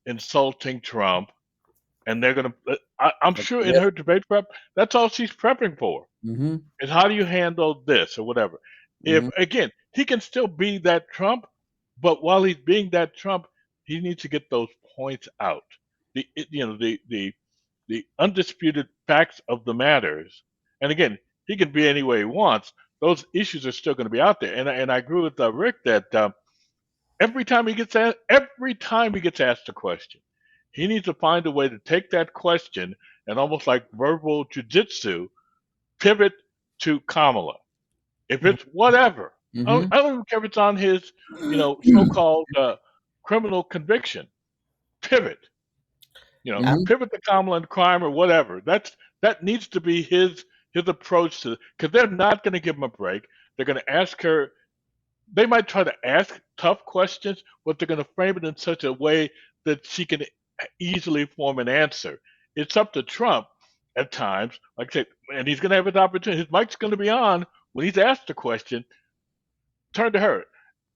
insulting Trump, and they're going to. I'm sure in her debate prep, that's all she's prepping for. Is how do you handle this or whatever. If again, he can still be that Trump, but while he's being that Trump, he needs to get those points out. The undisputed facts of the matters. And again, he can be any way he wants. Those issues are still going to be out there. And I agree with Rick that every time he gets asked a question, he needs to find a way to take that question and almost like verbal jujitsu, pivot to Kamala. If it's whatever, I don't even care if it's on his, so-called criminal conviction. Pivot. Pivot to Kamala and crime or whatever. That needs to be his approach to, because they're not going to give him a break. They're going to ask her. They might try to ask tough questions, but they're going to frame it in such a way that she can easily form an answer. It's up to Trump at times, like I said, and he's going to have his opportunity. His mic's going to be on when he's asked a question. Turn to her.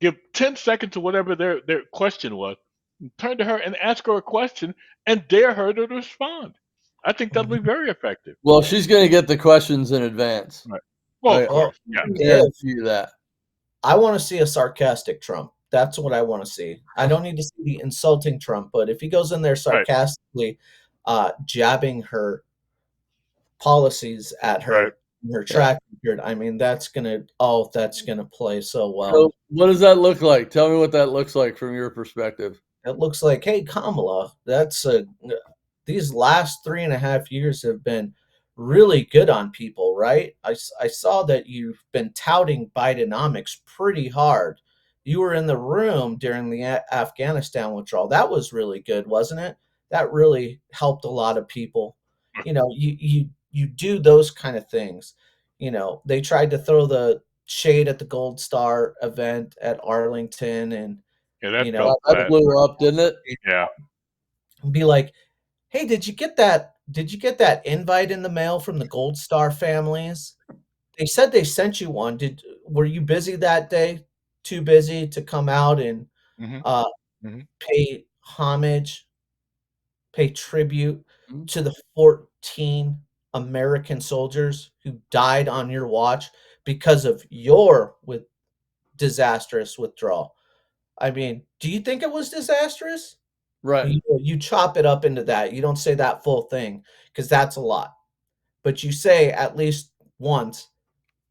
Give 10 seconds or whatever their question was. Turn to her and ask her a question and dare her to respond. I think that'll be very effective. Well, she's going to get the questions in advance. Right. Well, of course. Yeah. Guarantee that. I want to see a sarcastic Trump. That's what I want to see. I don't need to see the insulting Trump, but if he goes in there sarcastically, jabbing her policies at her, her track record, I mean, that's gonna play so well. So what does that look like? Tell me what that looks like from your perspective. It looks like, hey, Kamala, these last 3.5 years have been really good on people, right? I saw that you've been touting Bidenomics pretty hard. You were in the room during the Afghanistan withdrawal. That was really good, wasn't it? That really helped a lot of people. You do those kind of things. They tried to throw the shade at the Gold Star event at Arlington, and that blew up, didn't it? Yeah. Be like, hey, did you get that invite in the mail from the Gold Star families? They said they sent you one. Were you busy that day? Too busy to come out and pay homage, pay tribute to the 14 American soldiers who died on your watch because of your disastrous withdrawal. I mean, do you think it was disastrous? Right. You chop it up into that. You don't say that full thing because that's a lot. But you say at least once,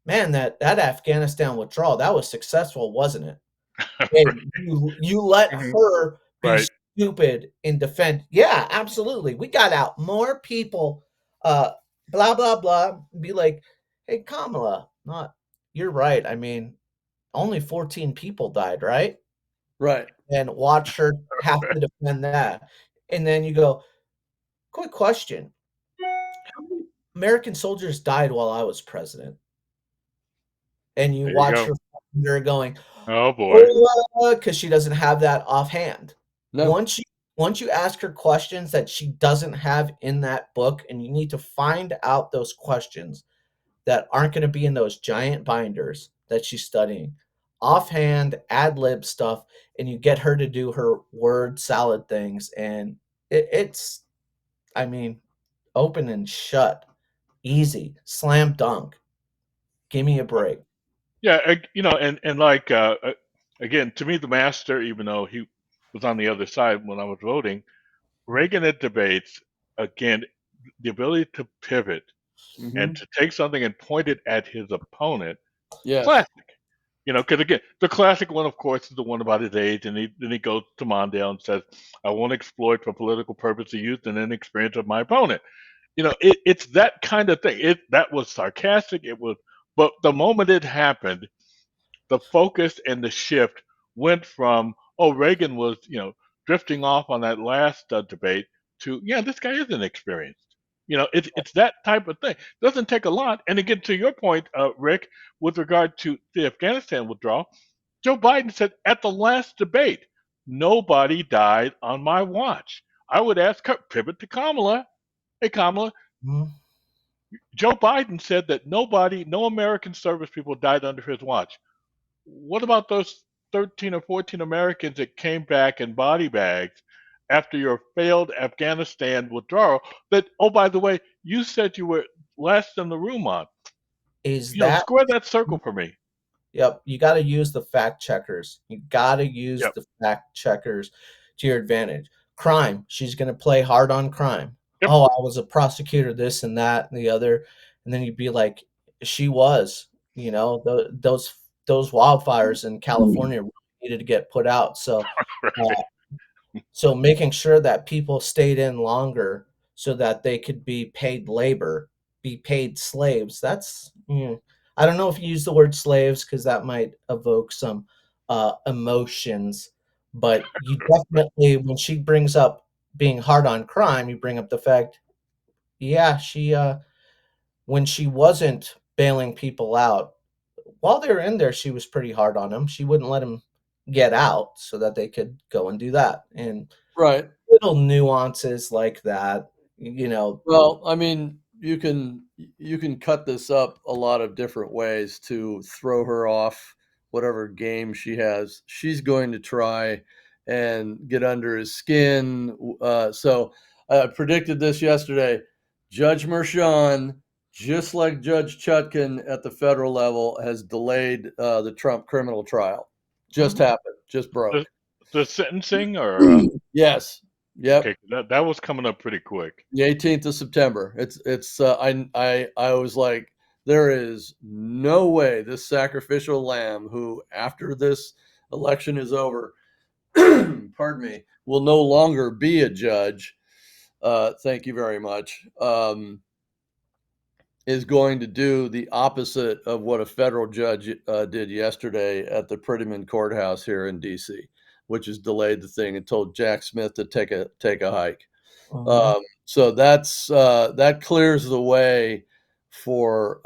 man, that Afghanistan withdrawal, that was successful, wasn't it? And you let her be Right. stupid and defend. Yeah, absolutely. We got out more people, blah, blah, blah. Be like, hey, Kamala, you're right. I mean, only 14 people died, right? Right. And watch her have to defend that. And then you go, quick question. How many American soldiers died while I was president? And you There you watch go. her there going, Oh boy. oh, because she doesn't have that offhand. No. Once you ask her questions that she doesn't have in that book, and you need to find out those questions that aren't going to be in those giant binders that she's studying, offhand ad lib stuff, and you get her to do her word salad things, and it's, I mean, open and shut, easy, slam dunk. Give me a break. Yeah, and like again, to me, the master, even though he was on the other side when I was voting, Reagan at debates, again, the ability to pivot and Mhm. to take something and point it at his opponent, Yes. classic. Because again, the classic one, of course, is the one about his age, and then he goes to Mondale and says, "I won't exploit for political purposes the youth and inexperience of my opponent." It's that kind of thing. That was sarcastic. It was, but the moment it happened, the focus and the shift went from, oh, Reagan was drifting off on that last debate to, yeah, this guy is inexperienced. It's that type of thing. Doesn't take a lot. And again, to your point, Rick, with regard to the Afghanistan withdrawal, Joe Biden said at the last debate, nobody died on my watch. I would ask her, pivot to Kamala. Hey, Kamala, Mhm. Joe Biden said that no American service people died under his watch. What about those 13 or 14 Americans that came back in body bags after your failed Afghanistan withdrawal? That, oh, by the way, you said you were last in the room on. Is that Square that circle for me. Yep, you gotta use the fact checkers. You gotta use Yep. the fact checkers to your advantage. Crime, she's gonna play hard on crime. Yep. Oh, I was a prosecutor, this and that and the other, and then you'd be like, she was, those wildfires in California really needed to get put out. Uh, Right. so making sure that people stayed in longer so that they could be paid labor, be paid slaves. I don't know if you use the word slaves because that might evoke some emotions, but you definitely, when she brings up being hard on crime, you bring up the fact, yeah, when she wasn't bailing people out, while they were in there, she was pretty hard on them. She wouldn't let them get out so that they could go and do that. And Right. little nuances like that, you know. Well, I mean, you can cut this up a lot of different ways to throw her off whatever game she has. She's going to try and get under his skin. So I predicted this yesterday. Judge Merchan, just like Judge Chutkan at the federal level, has delayed the Trump criminal trial. Just Mhm. happened. Just The, broke. the sentencing, or Yes. Yep. okay, that was coming up pretty quick. The 18th of September. It's I was like, there is no way this sacrificial lamb who, after this election is over, pardon me, will no longer be a judge. Thank you very much. Is going to do the opposite of what a federal judge did yesterday at the Prettyman Courthouse here in DC, which is delayed the thing and told Jack Smith to take a hike. Mhm. So that clears the way for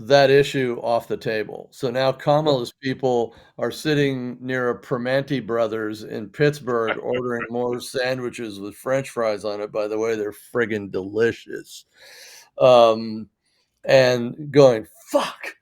that issue off the table. So now Kamala's people are sitting near a Primanti Brothers in Pittsburgh ordering more sandwiches with French fries on it. By the way, they're friggin' delicious. Um, and going, fuck.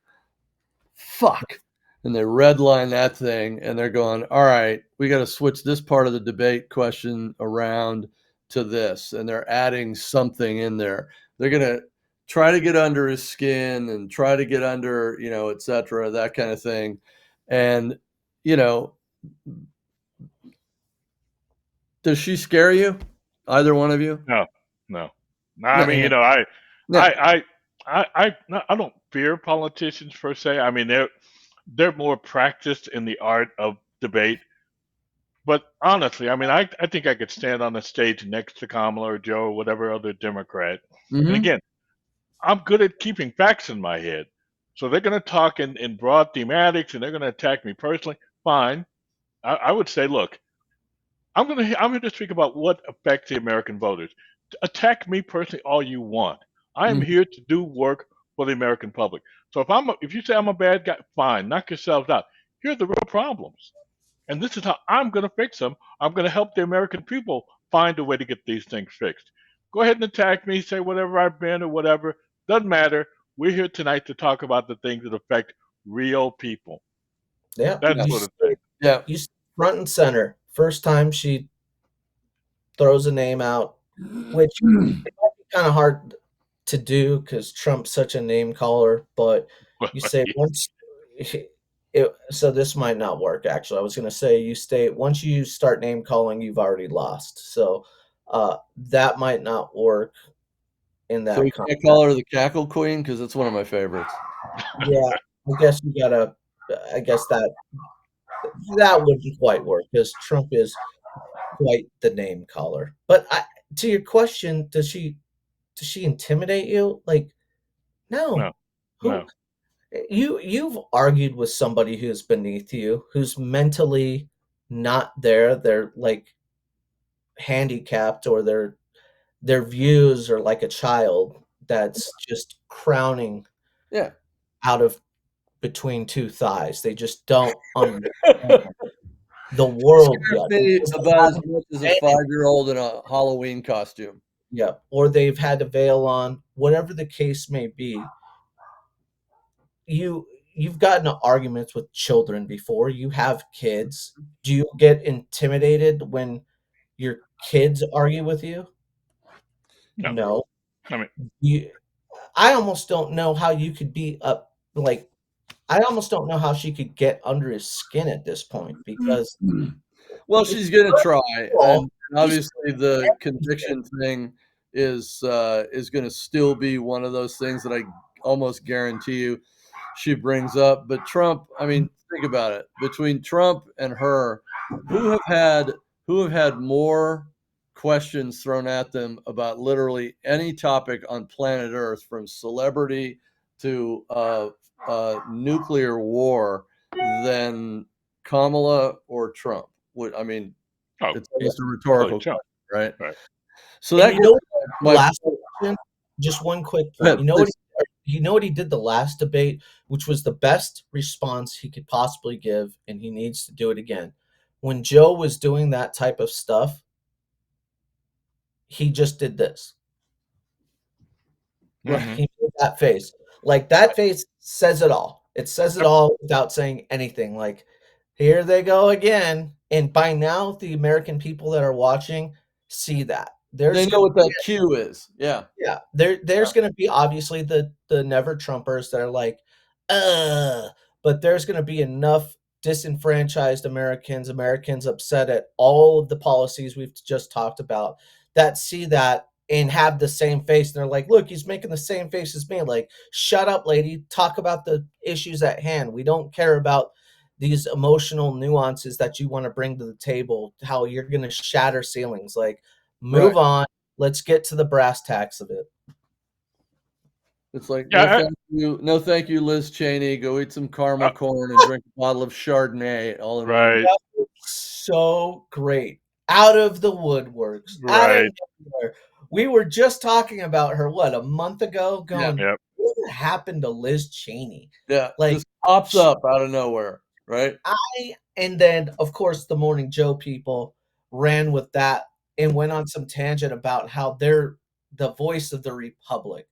And they redline that thing and they're going, all right, we got to switch this part of the debate question around to this. And they're adding something in there. They're going to try to get under his skin and try to get under, et cetera, that kind of thing. And, you know, does she scare you? Either one of you? No, no. I No, mean, no, I, no. I, I don't fear politicians per se. I mean, they're more practiced in the art of debate. But honestly, I mean, I think I could stand on the stage next to Kamala or Joe or whatever other Democrat. And Mm-hmm. again, I'm good at keeping facts in my head. So they're going to talk in broad thematics and they're going to attack me personally. Fine. I would say, look, I'm going to speak about what affects the American voters. Attack me personally all you want. I am Mm-hmm. here to do work for the American public. So if you say I'm a bad guy, fine, knock yourselves out. Here are the real problems, and this is how I'm going to fix them. I'm going to help the American people find a way to get these things fixed. Go ahead and attack me, say whatever I've been or whatever. Doesn't matter. We're here tonight to talk about the things that affect real people. Yeah, That's what it's saying. Yeah. you stay front and center. First time she throws a name out, which it might be kind of hard to do because Trump's such a name caller. But you say once, so this might not work. Actually, I was going to say once you start name calling, you've already lost. So that might not work in So that we can't context. call her the Cackle Queen because it's one of my favorites. Yeah, I guess you gotta. I guess that wouldn't quite work because Trump is quite the name caller. But to your question, does she intimidate you? Like, no. No, Who no. you've argued with somebody who's beneath you, who's mentally not there. They're like handicapped, or their views are like a child that's just crowning Yeah. out of between two thighs. They just don't understand the world Scares yet me because they about as haven't much as a been. 5-year-old in a Halloween costume. Yeah, or they've had a veil on, whatever the case may be. You've gotten into arguments with children before. You have kids. Do you get intimidated when your kids argue with you? No. No. I mean, You I almost don't know how you could be up like I almost don't know how she could get under his skin at this point because Well, it's she's gonna try, all and he's obviously the everything. conviction thing is gonna still be one of those things that I almost guarantee you she brings up. But Trump, I mean, think about it. Between Trump and her, who have had more questions thrown at them about literally any topic on planet Earth, from celebrity to nuclear war, than Kamala or Trump? I mean, oh, it's Yeah. almost a clearly rhetorical Trump. question, right? Right. So And that you gets know my last election, just one quick go point. ahead, please. You know what he did the last debate, which was the best response he could possibly give, and he needs to do it again. When Joe was doing that type of stuff, he just did this. Right. Hmm. He made that face. Like that face says it all. It says it all without saying anything. Like, here they go again. And by now, the American people that are watching see that. They There's know gonna what that cue is. Yeah. Yeah, there's gonna be obviously the never Trumpers that are like, "Ugh," but there's gonna be enough disenfranchised Americans upset at all of the policies we've just talked about, that see that and have the same face, and they're like, "Look, he's making the same face as me." Like, "Shut up, lady. Talk about the issues at hand. We don't care about these emotional nuances that you wanna bring to the table, how you're gonna shatter ceilings." Like, Right. move on. Let's get to the brass tacks of it. It's like, no Yeah. thank you, no thank you, Liz Cheney. Go eat some caramel I, corn and drink a bottle of Chardonnay all in one. right. That was so great. Out of the woodworks, out of Right. nowhere. We were just talking about her, what, a month ago, Yeah. going, Yep. what happened to Liz Cheney? Yeah. Like, Just pops sh up out of nowhere. Right. and then, of course, the Morning Joe people ran with that and went on some tangent about how they're the voice of the republic.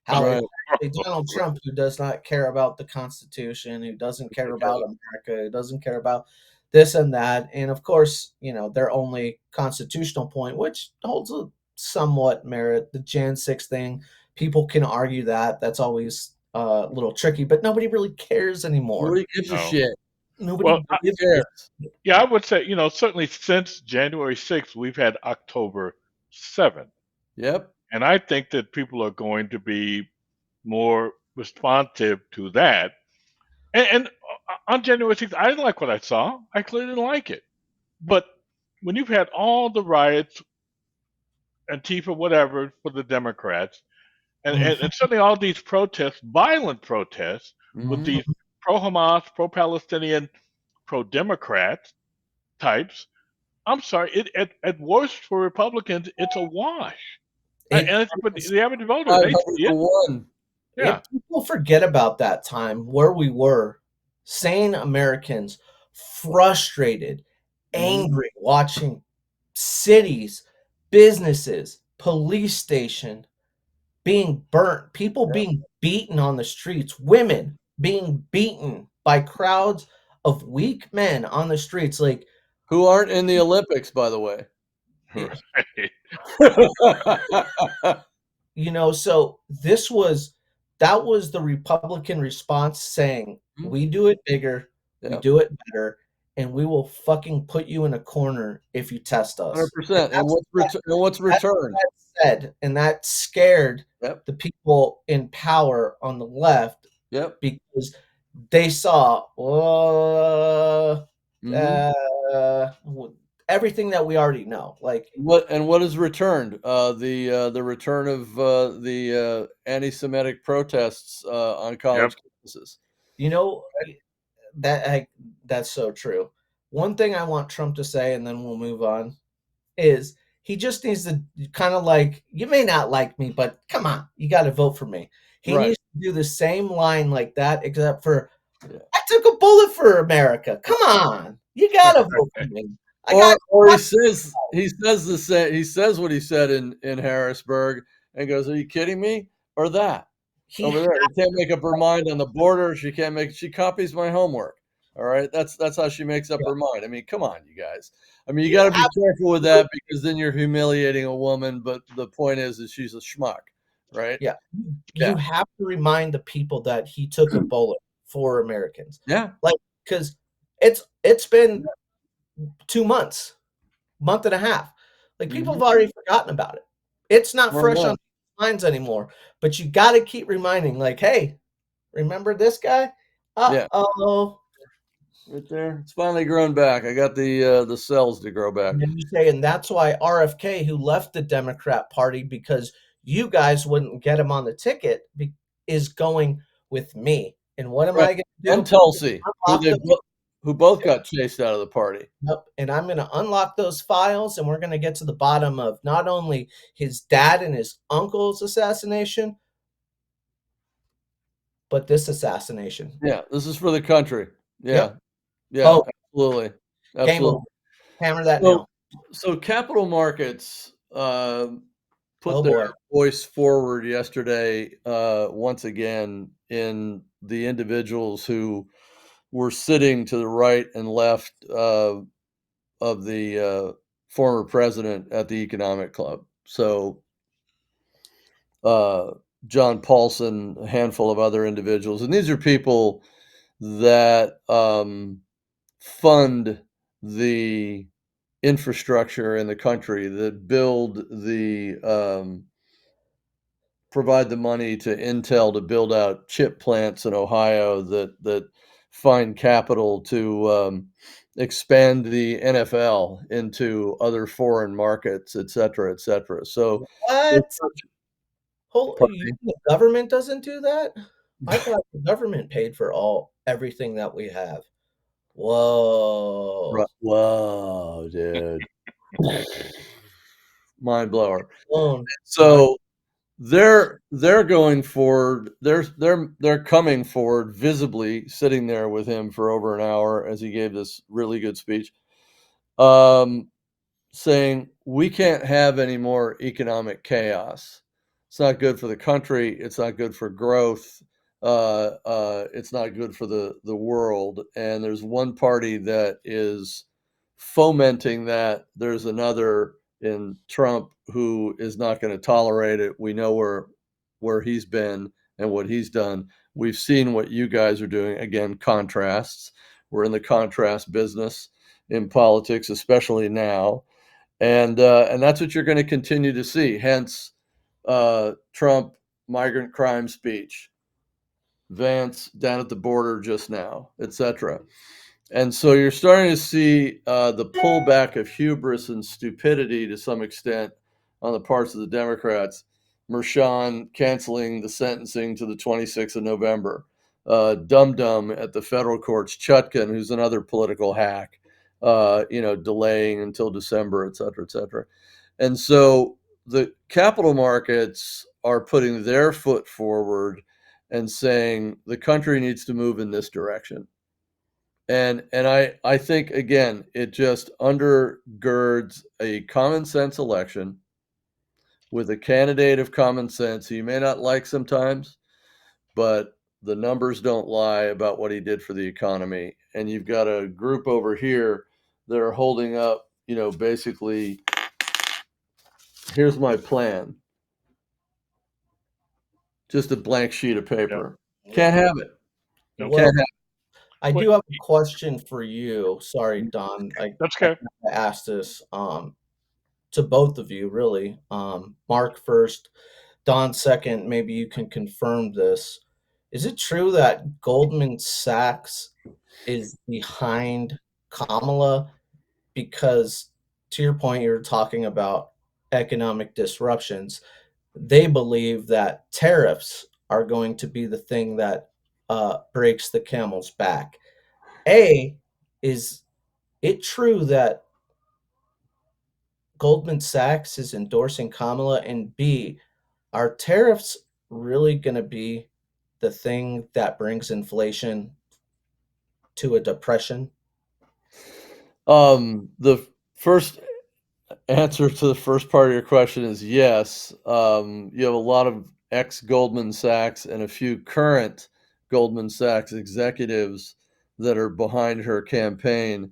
How it's Right. actually Donald Trump who does not care about the Constitution, who doesn't care about America, who doesn't care about this and that. And of course, their only constitutional point, which holds a somewhat merit, the Jan 6 thing. People can argue that. That's always a little tricky, but nobody really cares anymore. Nobody gives a No. shit. Well, Nobody I, gives a Cares. yeah, I would say, certainly since January 6th, we've had October 7th. Yep. And I think that people are going to be more responsive to that. And on January 6th, I didn't like what I saw. I clearly didn't like it. But when you've had all the riots, Antifa, whatever, for the Democrats, and suddenly all these protests, violent protests, with Mhm. these pro Hamas, pro Palestinian, pro Democrat types, I'm sorry, at worst for Republicans, it's a wash. It And but is. the average voter, they 500 see to it. 1. Yeah. If people forget about that time where we were, sane Americans, frustrated, Mhm. angry, watching cities, businesses, police station being burnt, people Yeah. being beaten on the streets, women being beaten by crowds of weak men on the streets. Like, Who aren't in the Olympics, by the way. it, Right. so that was the Republican response saying, Mhm. we do it bigger, we Yeah, do it better, and we will fucking put you in a corner if you test us. 100%. And what's That's returned? what that said, and that scared Yep, the people in power on the left yep. because they saw Mhm. everything that we already know. Like, What is returned? The return of the anti-Semitic protests on Yep. college campuses. you know, that that's so true. One thing I want Trump to say, and then we'll move on, is he just needs to kind of like, you may not like me, but come on, you got to vote for me. He Right. needs to do the same line like that, except for, Yeah. I took a bullet for America. Come on, you got to vote for me. I got. Or he says what he said in Harrisburg and goes, "Are you kidding me?" Or that He over there. He can't make up her mind on the border. She copies my homework. All right. That's how she makes up her mind. I mean, come on, you guys. I mean, you got to be careful with that because then you're humiliating a woman, but the point is she's a schmuck, right? Yeah, Yeah. you have to remind the people that he took a bullet for Americans, Yeah. like, because it's been 2 months, month and a half. Like, people Mhm. have already forgotten about it. It's not Well, fresh no. on minds anymore. But you got to keep reminding, like, hey, remember this guy? Yeah. Uh-oh. Right there. It's finally grown back. I got the cells to grow back. And then you say, and that's why RFK, who left the Democrat Party because you guys wouldn't get him on the ticket, is going with me. And what am Right. I going to And do? Tulsi, Unlock the who both got chased out of the party. Yep, and I'm gonna unlock those files, and we're gonna get to the bottom of not only his dad and his uncle's assassination, but this assassination. Yeah, this is for the country. Yeah. Yep. Yeah, Oh, absolutely. game over. Absolutely. Hammer that So nail. so capital markets, put Oh their boy. voice forward yesterday, once again in the individuals who were sitting to the right and left, of the, former president at the economic club. So, uh, John Paulson, a handful of other individuals, and these are people that, fund the infrastructure in the country, that build provide the money to Intel to build out chip plants in Ohio, that find capital to expand the NFL into other foreign markets, et cetera, et cetera. So, there's What? such- Hold, pardon you me? the government doesn't do that? I thought the government paid for everything that we have. Whoa. Whoa, dude, mind blower. Blown. Mind. So they're going forward. They're coming forward visibly, sitting there with him for over an hour as he gave this really good speech, um, saying we can't have any more economic chaos. It's not good for the country. It's not good for growth. It's not good for the world. And there's one party that is fomenting that. There's another in Trump who is not going to tolerate it. We know where he's been and what he's done. We've seen what you guys are doing. Again, contrasts. We're in the contrast business in politics, especially now, and that's what you're going to continue to see. Hence, Trump migrant crime speech, Vance down at the border just now, etc. And so you're starting to see the pullback of hubris and stupidity to some extent on the parts of the Democrats. Mershon canceling the sentencing to the 26th of November. Dum Dum at the federal courts. Chutkin, who's another political hack, delaying until December, et cetera, et cetera. And so the capital markets are putting their foot forward and saying the country needs to move in this direction. And I think, again, it just undergirds a common sense election with a candidate of common sense who you may not like sometimes, but the numbers don't lie about what he did for the economy. And you've got a group over here that are holding up, basically, here's my plan. Just a blank sheet of paper. Can't have it. Nope. Well, Can't have it. I do have a question for you. Sorry, Don. That's I okay. asked this to both of you, really. Mark first, Don second. Maybe you can confirm this. Is it true that Goldman Sachs is behind Kamala? Because, to your point, you're talking about economic disruptions. They believe that tariffs are going to be the thing that breaks the camel's back. A, is it true that Goldman Sachs is endorsing Kamala? And B, are tariffs really going to be the thing that brings inflation to a depression? The first answer to the first part of your question is yes. You have a lot of ex-Goldman Sachs and a few current Goldman Sachs executives that are behind her campaign.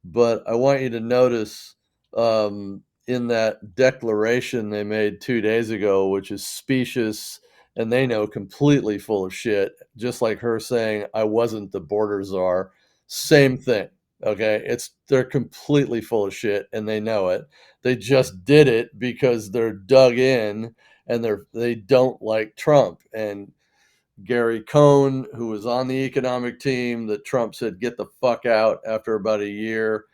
But I want you to notice in that declaration they made 2 days ago, which is specious and they know completely full of shit, just like her saying, I wasn't the border czar. Same thing. Okay. They're completely full of shit and they know it. They just did it because they're dug in and they don't like Trump. And Gary Cohn, who was on the economic team that Trump said get the fuck out after about a year,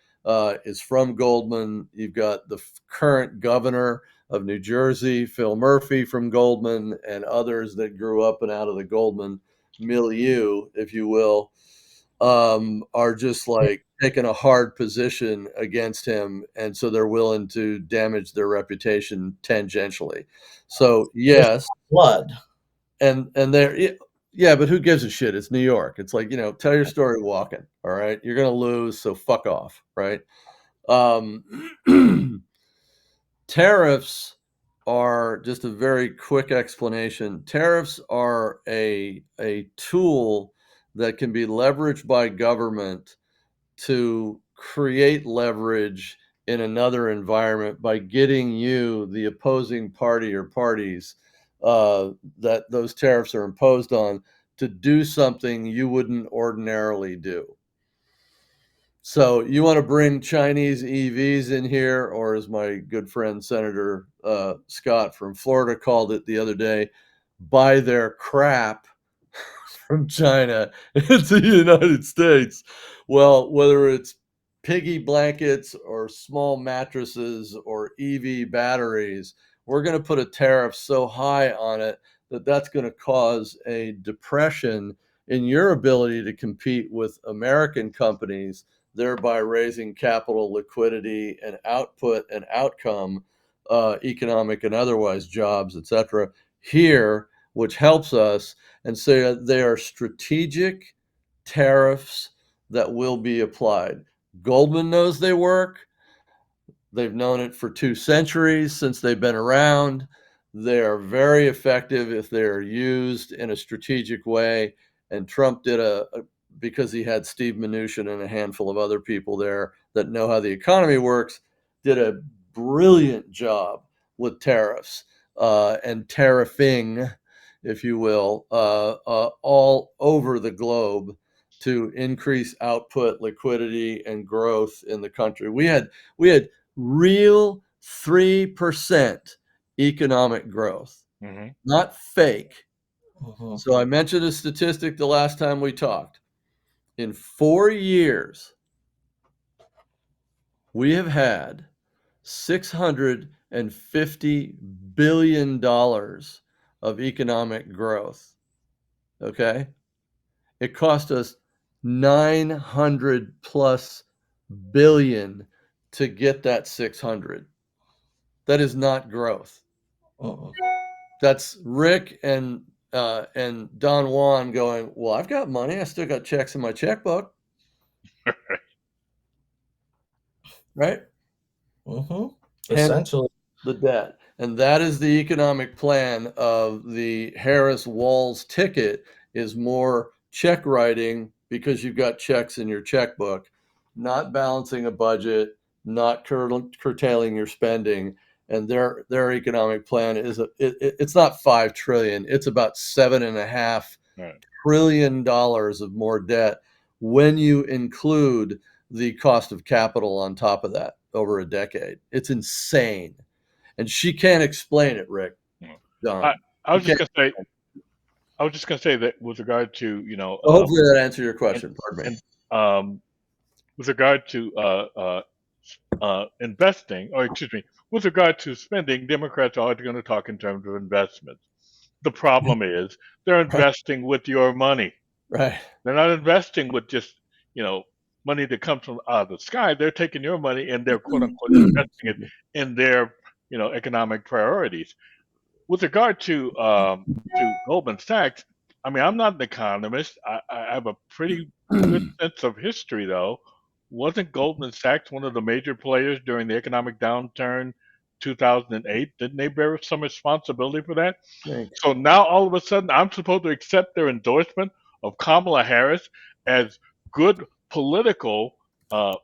is from Goldman. You've got the current governor of New Jersey, Phil Murphy from Goldman, and others that grew up and out of the Goldman milieu, if you will, are just like taking a hard position against him, and so they're willing to damage their reputation tangentially. So yes, Blood. and they're yeah, but who gives a shit? It's New York. It's like, tell your story walking. All right, you're gonna lose, so fuck off. Right? Tariffs are just a very quick explanation. Tariffs are a tool that can be leveraged by government to create leverage in another environment by getting you, the opposing party or parties that those tariffs are imposed on, to do something you wouldn't ordinarily do. So you want to bring Chinese EVs in here, or as my good friend Senator Scott from Florida called it the other day, buy their crap from China into the United States. Well, whether it's piggy blankets or small mattresses or EV batteries, we're going to put a tariff so high on it that that's going to cause a depression in your ability to compete with American companies, thereby raising capital, liquidity, and output and outcome, economic and otherwise, jobs, etc. here, which helps us. And so they are strategic tariffs that will be applied. Goldman knows they work. They've known it for 2 centuries since they've been around. They are very effective if they are used in a strategic way. And Trump did because he had Steve Mnuchin and a handful of other people there that know how the economy works, did a brilliant job with tariffs and tariffing, if you will, all over the globe to increase output, liquidity, and growth in the country. We had real 3% economic growth. Mhm. not fake. Mhm. So I mentioned a statistic the last time we talked. In 4 years, we have had $650 billion of economic growth. Okay? It cost us 900 plus billion to get that 600. That is not growth. Mhm. That's Rick and Don Juan going, well, I've got money. I still got checks in my checkbook. Right? Mhm. Hence Essentially. the debt. And that is the economic plan of the Harris-Walz ticket, is more check writing because you've got checks in your checkbook, not balancing a budget, not curtailing your spending. And their economic plan is it's not 5 trillion, it's about $7.5 Right. trillion of more debt when you include the cost of capital on top of that over a decade. It's insane. And she can't explain it, Rick. Yeah. I Don. I She was just can't. gonna say that with regard to Well, hopefully that answered your and question. Pardon me. and with regard to investing, or excuse me, with regard to spending, Democrats are always going to talk in terms of investments. The problem is they're Right. investing with your money. Right. They're not investing with just you know money that comes from out of the sky. They're taking your money and they're quote unquote investing it in their economic priorities. With regard to Goldman Sachs, I mean, I'm not an economist. I have a pretty good sense of history, though. Wasn't Goldman Sachs one of the major players during the economic downturn 2008? Didn't they bear some responsibility for that? Think. So now all of a sudden, I'm supposed to accept their endorsement of Kamala Harris as good political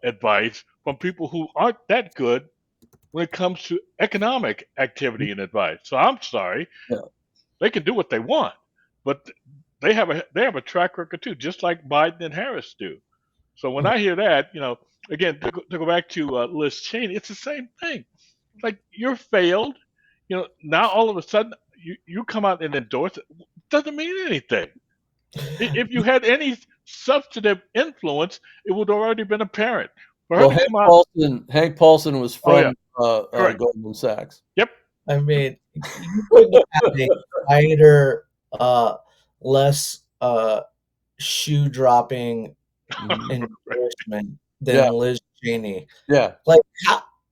advice from people who aren't that good when it comes to economic activity and advice. So I'm sorry, Yeah. they can do what they want, but they have a track record too, just like Biden and Harris do. So when I hear that, again to go back to Liz Cheney, it's the same thing. Like you're failed. Now all of a sudden you come out and endorse it. Doesn't mean anything. If you had any substantive influence, it would already been apparent. For her Well, to come out, Hank Paulson was oh yeah, from correct. Goldman Sachs. Yep. I mean, you couldn't have had a quieter, less shoe dropping Mhm. endorsement Yeah. than Liz Cheney. Yeah. Like,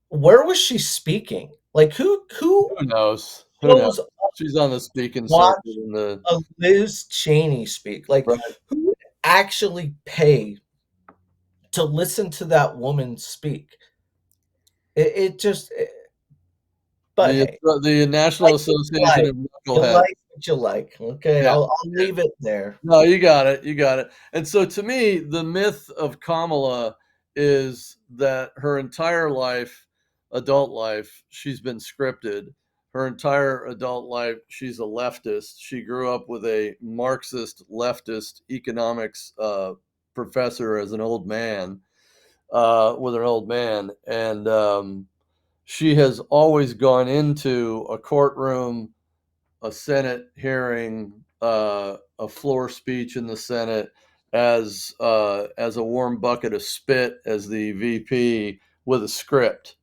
where was she speaking? Like, who Who knows? Who knows? shows up She's on the speaking circuit watch in the a Liz Cheney speak? Like, right. who would actually pay to listen to that woman speak? It just. But hey, The National like what you Association like. of You Knuckleheads. like what you like. Okay, Yeah. I'll leave it there. No, you got it. You got it. And so to me, the myth of Kamala is that her entire life, adult life, she's been scripted. Her entire adult life, she's a leftist. She grew up with a Marxist leftist economics professor as an old man, with an old man. And she has always gone into a courtroom, a Senate hearing, a floor speech in the Senate as a warm bucket of spit as the VP with a script.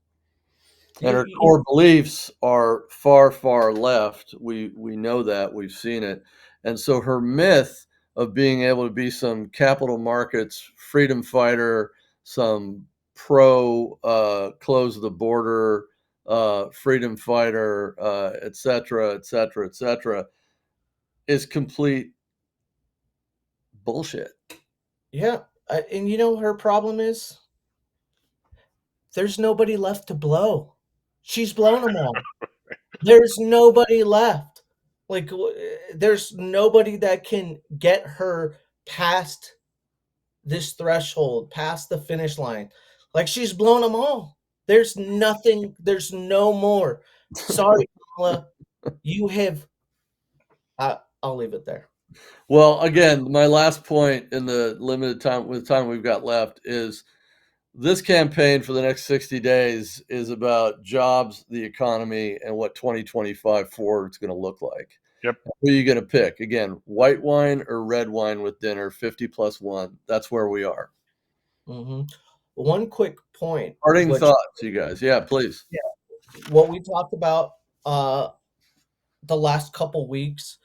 And her You core beliefs are far, far left. We know that, we've seen it. And so her myth of being able to be some capital markets freedom fighter, some pro close the border freedom fighter, et cetera, et cetera, et cetera, is complete bullshit. Yeah, and you know what her problem is? There's nobody left to blow. She's blown them all. There's nobody left. Like, there's nobody that can get her past this threshold, past the finish line. Like, she's blown them all. There's nothing, there's no more. Sorry, Kamala, you have I'll leave it there. Well, again, my last point in the limited time with time we've got left is this campaign for the next 60 days is about jobs, the economy, and what 2025 forward is going to look like. Yep. Who are you going to pick? Again, white wine or red wine with dinner, 50 plus one. That's where we are. Mm-hmm. One quick point. Parting thoughts, you guys. Yeah, please. Yeah, what we talked about the last couple weeks,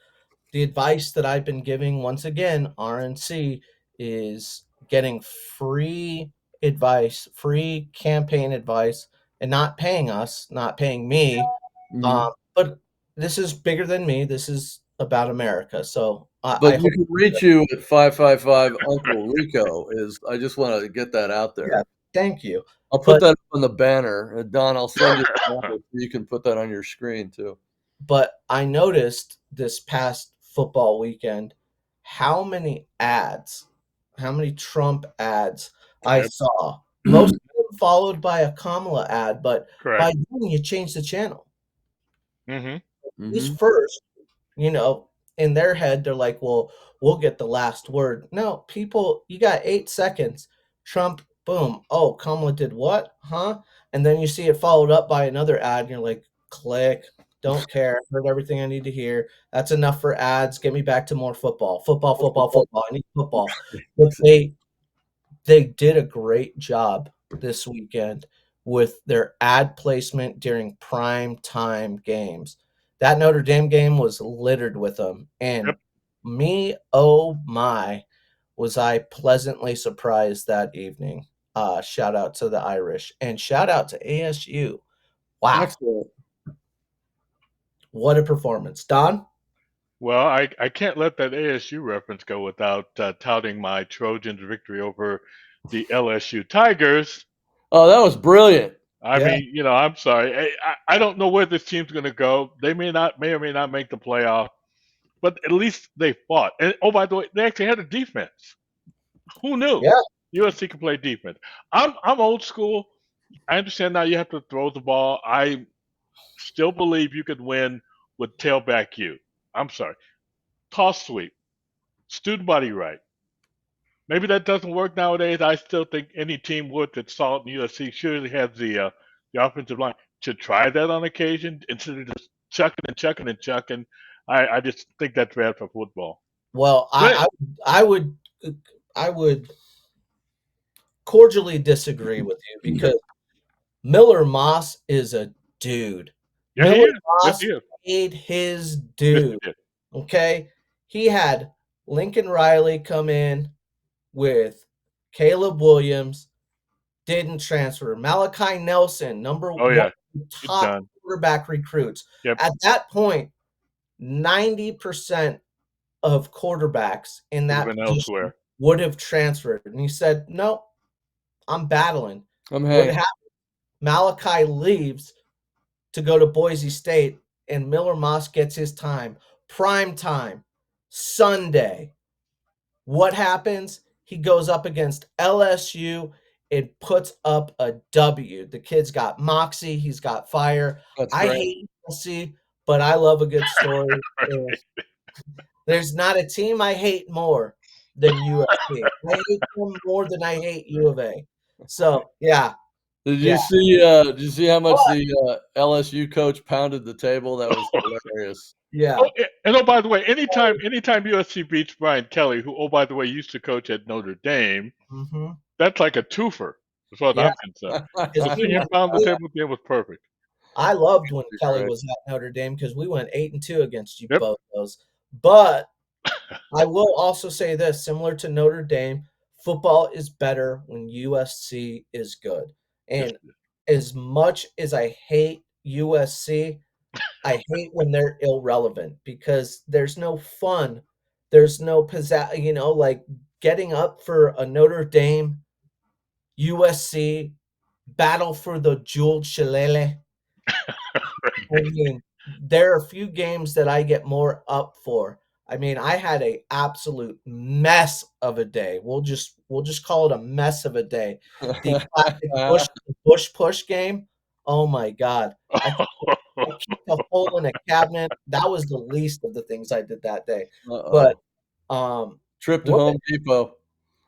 the advice that I've been giving, once again, RNC, is getting free advice, free campaign advice, and not paying us, not paying me. But this is bigger than me. This is about America. So But I you hope can reach you at 555 Uncle Rico. I just want to get that out there. Yeah, thank you. I'll put that on the banner. Don, I'll send you the number so you can put that on your screen too. But I noticed this past football weekend how many ads, how many Trump ads I saw. Most of them followed by a Kamala ad, but by then you change the channel. He's first, in their head, they're like, well, we'll get the last word. No, people, you got 8 seconds. Trump, boom. Oh, Kamala did what? Huh? And then you see it followed up by another ad, and you're like, click, don't care. Heard everything I need to hear. That's enough for ads. Get me back to more football. Football. I need football. But they did a great job this weekend with their ad placement during prime time games. That Notre Dame game was littered with them. And me, oh my, was I pleasantly surprised that evening. Shout out to the Irish and shout out to ASU. Wow. Excellent. What a performance. Don? Well, I can't let that ASU reference go without touting my Trojans' victory over the LSU Tigers. Oh, that was brilliant. I mean, I'm sorry. I don't know where this team's going to go. They may or may not make the playoff, but at least they fought. And oh, by the way, they actually had a defense. Who knew? Yeah. USC can play defense. I'm old school. I understand now you have to throw the ball. I still believe you could win with tailback you. I'm sorry. Toss sweep. Student body right. Maybe that doesn't work nowadays. I still think any team would that saw it in USC surely has the offensive line to try that on occasion instead of just chucking. I just think that's bad for football. Well, I would cordially disagree with you because Miller Moss is a dude. Yeah, Miller Moss made his dude. Okay? He had Lincoln Riley come in with Caleb Williams, didn't transfer. Malachi Nelson, number one top quarterback recruits. At that point, 90% of quarterbacks in that position would have transferred. And he said, no, I'm battling. What happened? Malachi leaves to go to Boise State, and Miller Moss gets his time. Prime time, Sunday. What happens? He goes up against LSU and puts up a W. The kid's got moxie. He's got fire. I hate USC, but I love a good story. There's not a team I hate more than USC. I hate them more than I hate U of A. So, yeah. Did you see how much the LSU coach pounded the table? That was hilarious. Yeah. Oh, and by the way, anytime USC beats Brian Kelly, who, by the way, used to coach at Notre Dame, that's like a twofer, as far as I'm concerned. So seeing him pound the table again was perfect. I loved when Kelly was at Notre Dame because we went 8-2 against you both those. But I will also say this, similar to Notre Dame, football is better when USC is good. And as much as I hate USC, I hate when they're irrelevant because there's no fun. There's no pizzazz, like getting up for a Notre Dame, USC, battle for the jeweled shillelagh. I mean, there are a few games that I get more up for. I mean, I had a absolute mess of a day. We'll just call it a mess of a day. The classic Bush push game. Oh my God! I kicked a hole in a cabinet. That was the least of the things I did that day. But trip to Home Depot.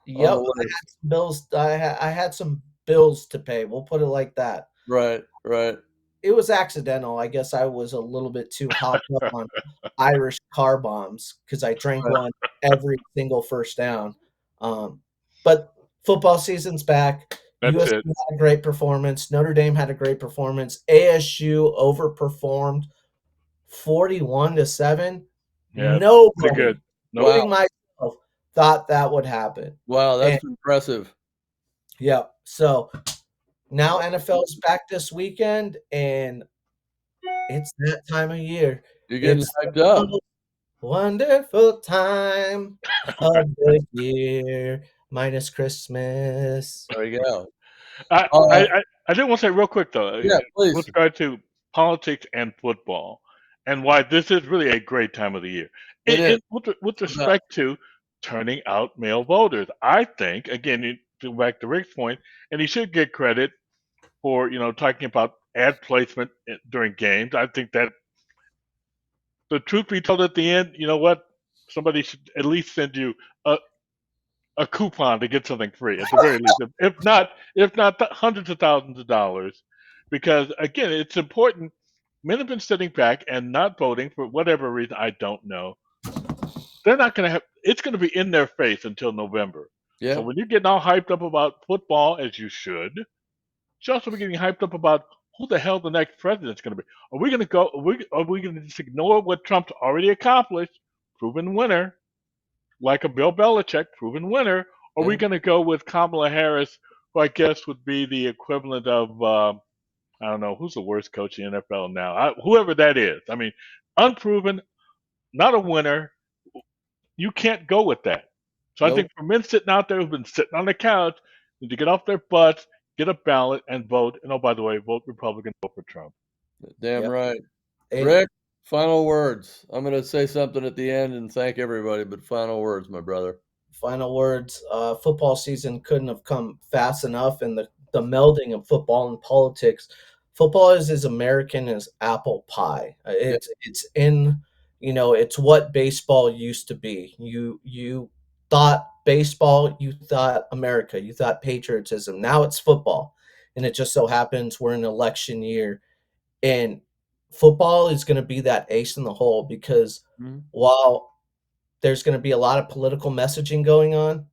Yep, I had some bills. I had some bills to pay. We'll put it like that. Right. It was accidental. I guess I was a little bit too hopped up on Irish car bombs because I drank one every single first down. But football season's back. That's USC it. had a great performance. Notre Dame had a great performance. ASU overperformed 41-7. Yeah, pretty Nobody, good. No, Wow. including myself, thought that would happen. Wow, And that's impressive. yeah, so now NFL's back this weekend, and it's that time of year. You're getting It's hyped up. the wonderful time of the year, minus Christmas. There you go. I, Uh, I, I, I did want to say real quick though, yeah, please. with regard to politics and football, and why this is really a great time of the year. It is. With respect to turning out male voters, I think again, to back to Rick's point, and he should get credit for talking about ad placement during games. I think that the truth be told, at the end, you know what? Somebody should at least send you a coupon to get something free at the very least. If not hundreds of thousands of dollars, because again, it's important. Men have been sitting back and not voting for whatever reason. I don't know. They're not going to have. It's going to be in their face until November. Yeah. So when you're getting all hyped up about football, as you should, you should also be getting hyped up about who the hell the next president's going to be. Are we going to go? Are we going to just ignore what Trump's already accomplished, proven winner, like a Bill Belichick, proven winner? Or are we going to go with Kamala Harris, who I guess would be the equivalent of I don't know who's the worst coach in the NFL now? Whoever that is. I mean, unproven, not a winner. You can't go with that. So I Nope. think for men sitting out there who've been sitting on the couch, need to get off their butts, get a ballot, and vote. And oh, by the way, vote Republican, vote for Trump. Damn Yep. right. And Rick, final words. I'm going to say something at the end and thank everybody, but final words, my brother. final words, football season couldn't have come fast enough, and the melding of football and politics. Football is as American as apple pie. It's in, it's what baseball used to be. You thought baseball, you thought America, you thought patriotism. Now it's football, and it just so happens we're in election year, and football is going to be that ace in the hole because while there's going to be a lot of political messaging going on,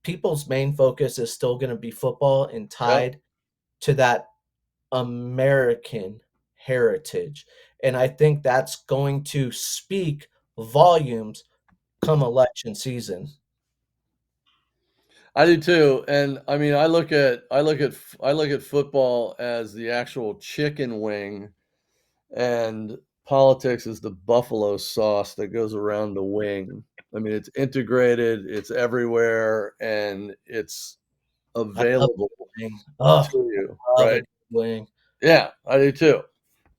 people's main focus is still going to be football and tied to that American heritage. And I think that's going to speak volumes come election season. I do too, and I mean, I look at football as the actual chicken wing, and politics is the buffalo sauce that goes around the wing. I mean, it's integrated, it's everywhere, and it's available to you, right? Wing. Yeah, I do too.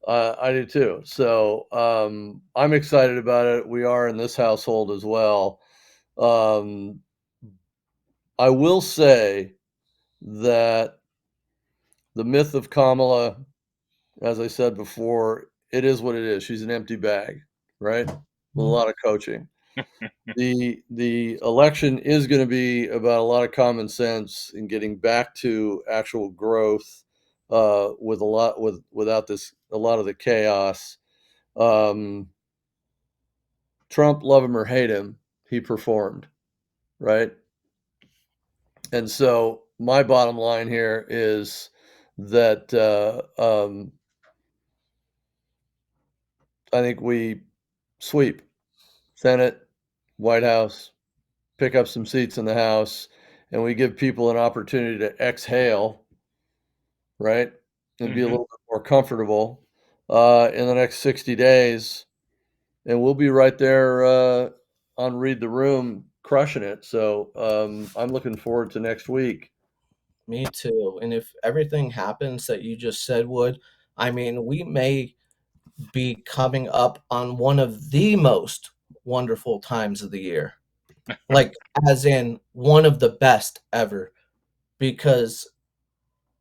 I do too. So I'm excited about it. We are in this household as well. I will say that the myth of Kamala, as I said before, it is what it is. She's an empty bag, right? With a lot of coaching. The election is going to be about a lot of common sense and getting back to actual growth without a lot of the chaos. Trump, love him or hate him, he performed, right? And so my bottom line here is that I think we sweep Senate, White House, pick up some seats in the House, and we give people an opportunity to exhale, right? And be a little bit more comfortable in the next 60 days. And we'll be right there on Read the Room crushing it. So I'm looking forward to next week. Me too. And if everything happens that you just said would, I mean, we may be coming up on one of the most wonderful times of the year. Like, as in one of the best ever, because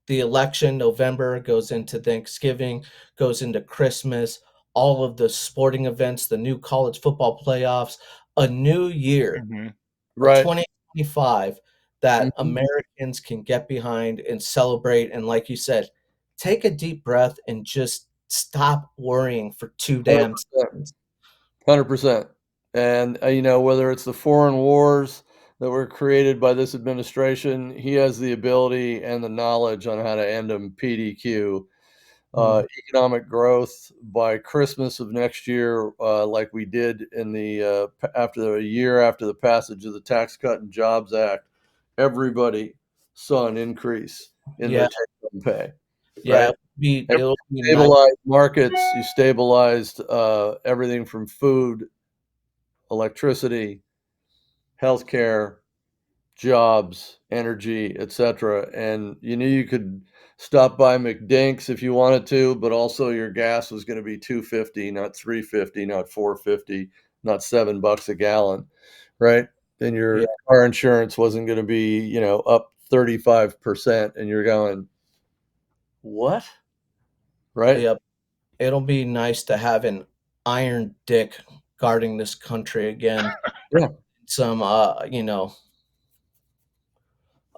the election, November, goes into Thanksgiving, goes into Christmas, all of the sporting events, the new college football playoffs, a new year, Right. 2025 that Mhm. Americans can get behind and celebrate, and like you said, take a deep breath and just stop worrying for 2 damn 100%. seconds. 100%. And, whether it's the foreign wars that were created by this administration, he has the ability and the knowledge on how to end them. PDQ. Mm, Economic growth by Christmas of next year, like we did in the after a year after the passage of the Tax Cut and Jobs Act, everybody saw an increase in yeah, their take-home pay, yeah, right? And it'll be nice. stabilized markets, you stabilized everything from food, electricity, healthcare, jobs, energy, etc. And you knew you could stop by McDinks if you wanted to, but also your gas was going to be 250, not 350, not 450, not $7 a gallon, right? And Yeah, your car insurance wasn't going to be, up 35%, and you're going, what? Right? yep, it'll be nice to have an iron dick guarding this country again. Yeah. Some, a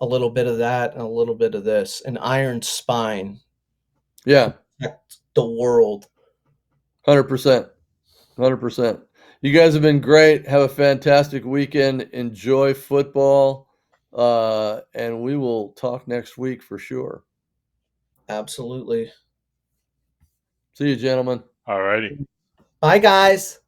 little bit of that and a little bit of this, an iron spine to Yeah. protect the world. 100%. 100%. You guys have been great. Have a fantastic weekend. Enjoy football. And we will talk next week for sure. Absolutely. See you, gentlemen. All righty. Bye, guys.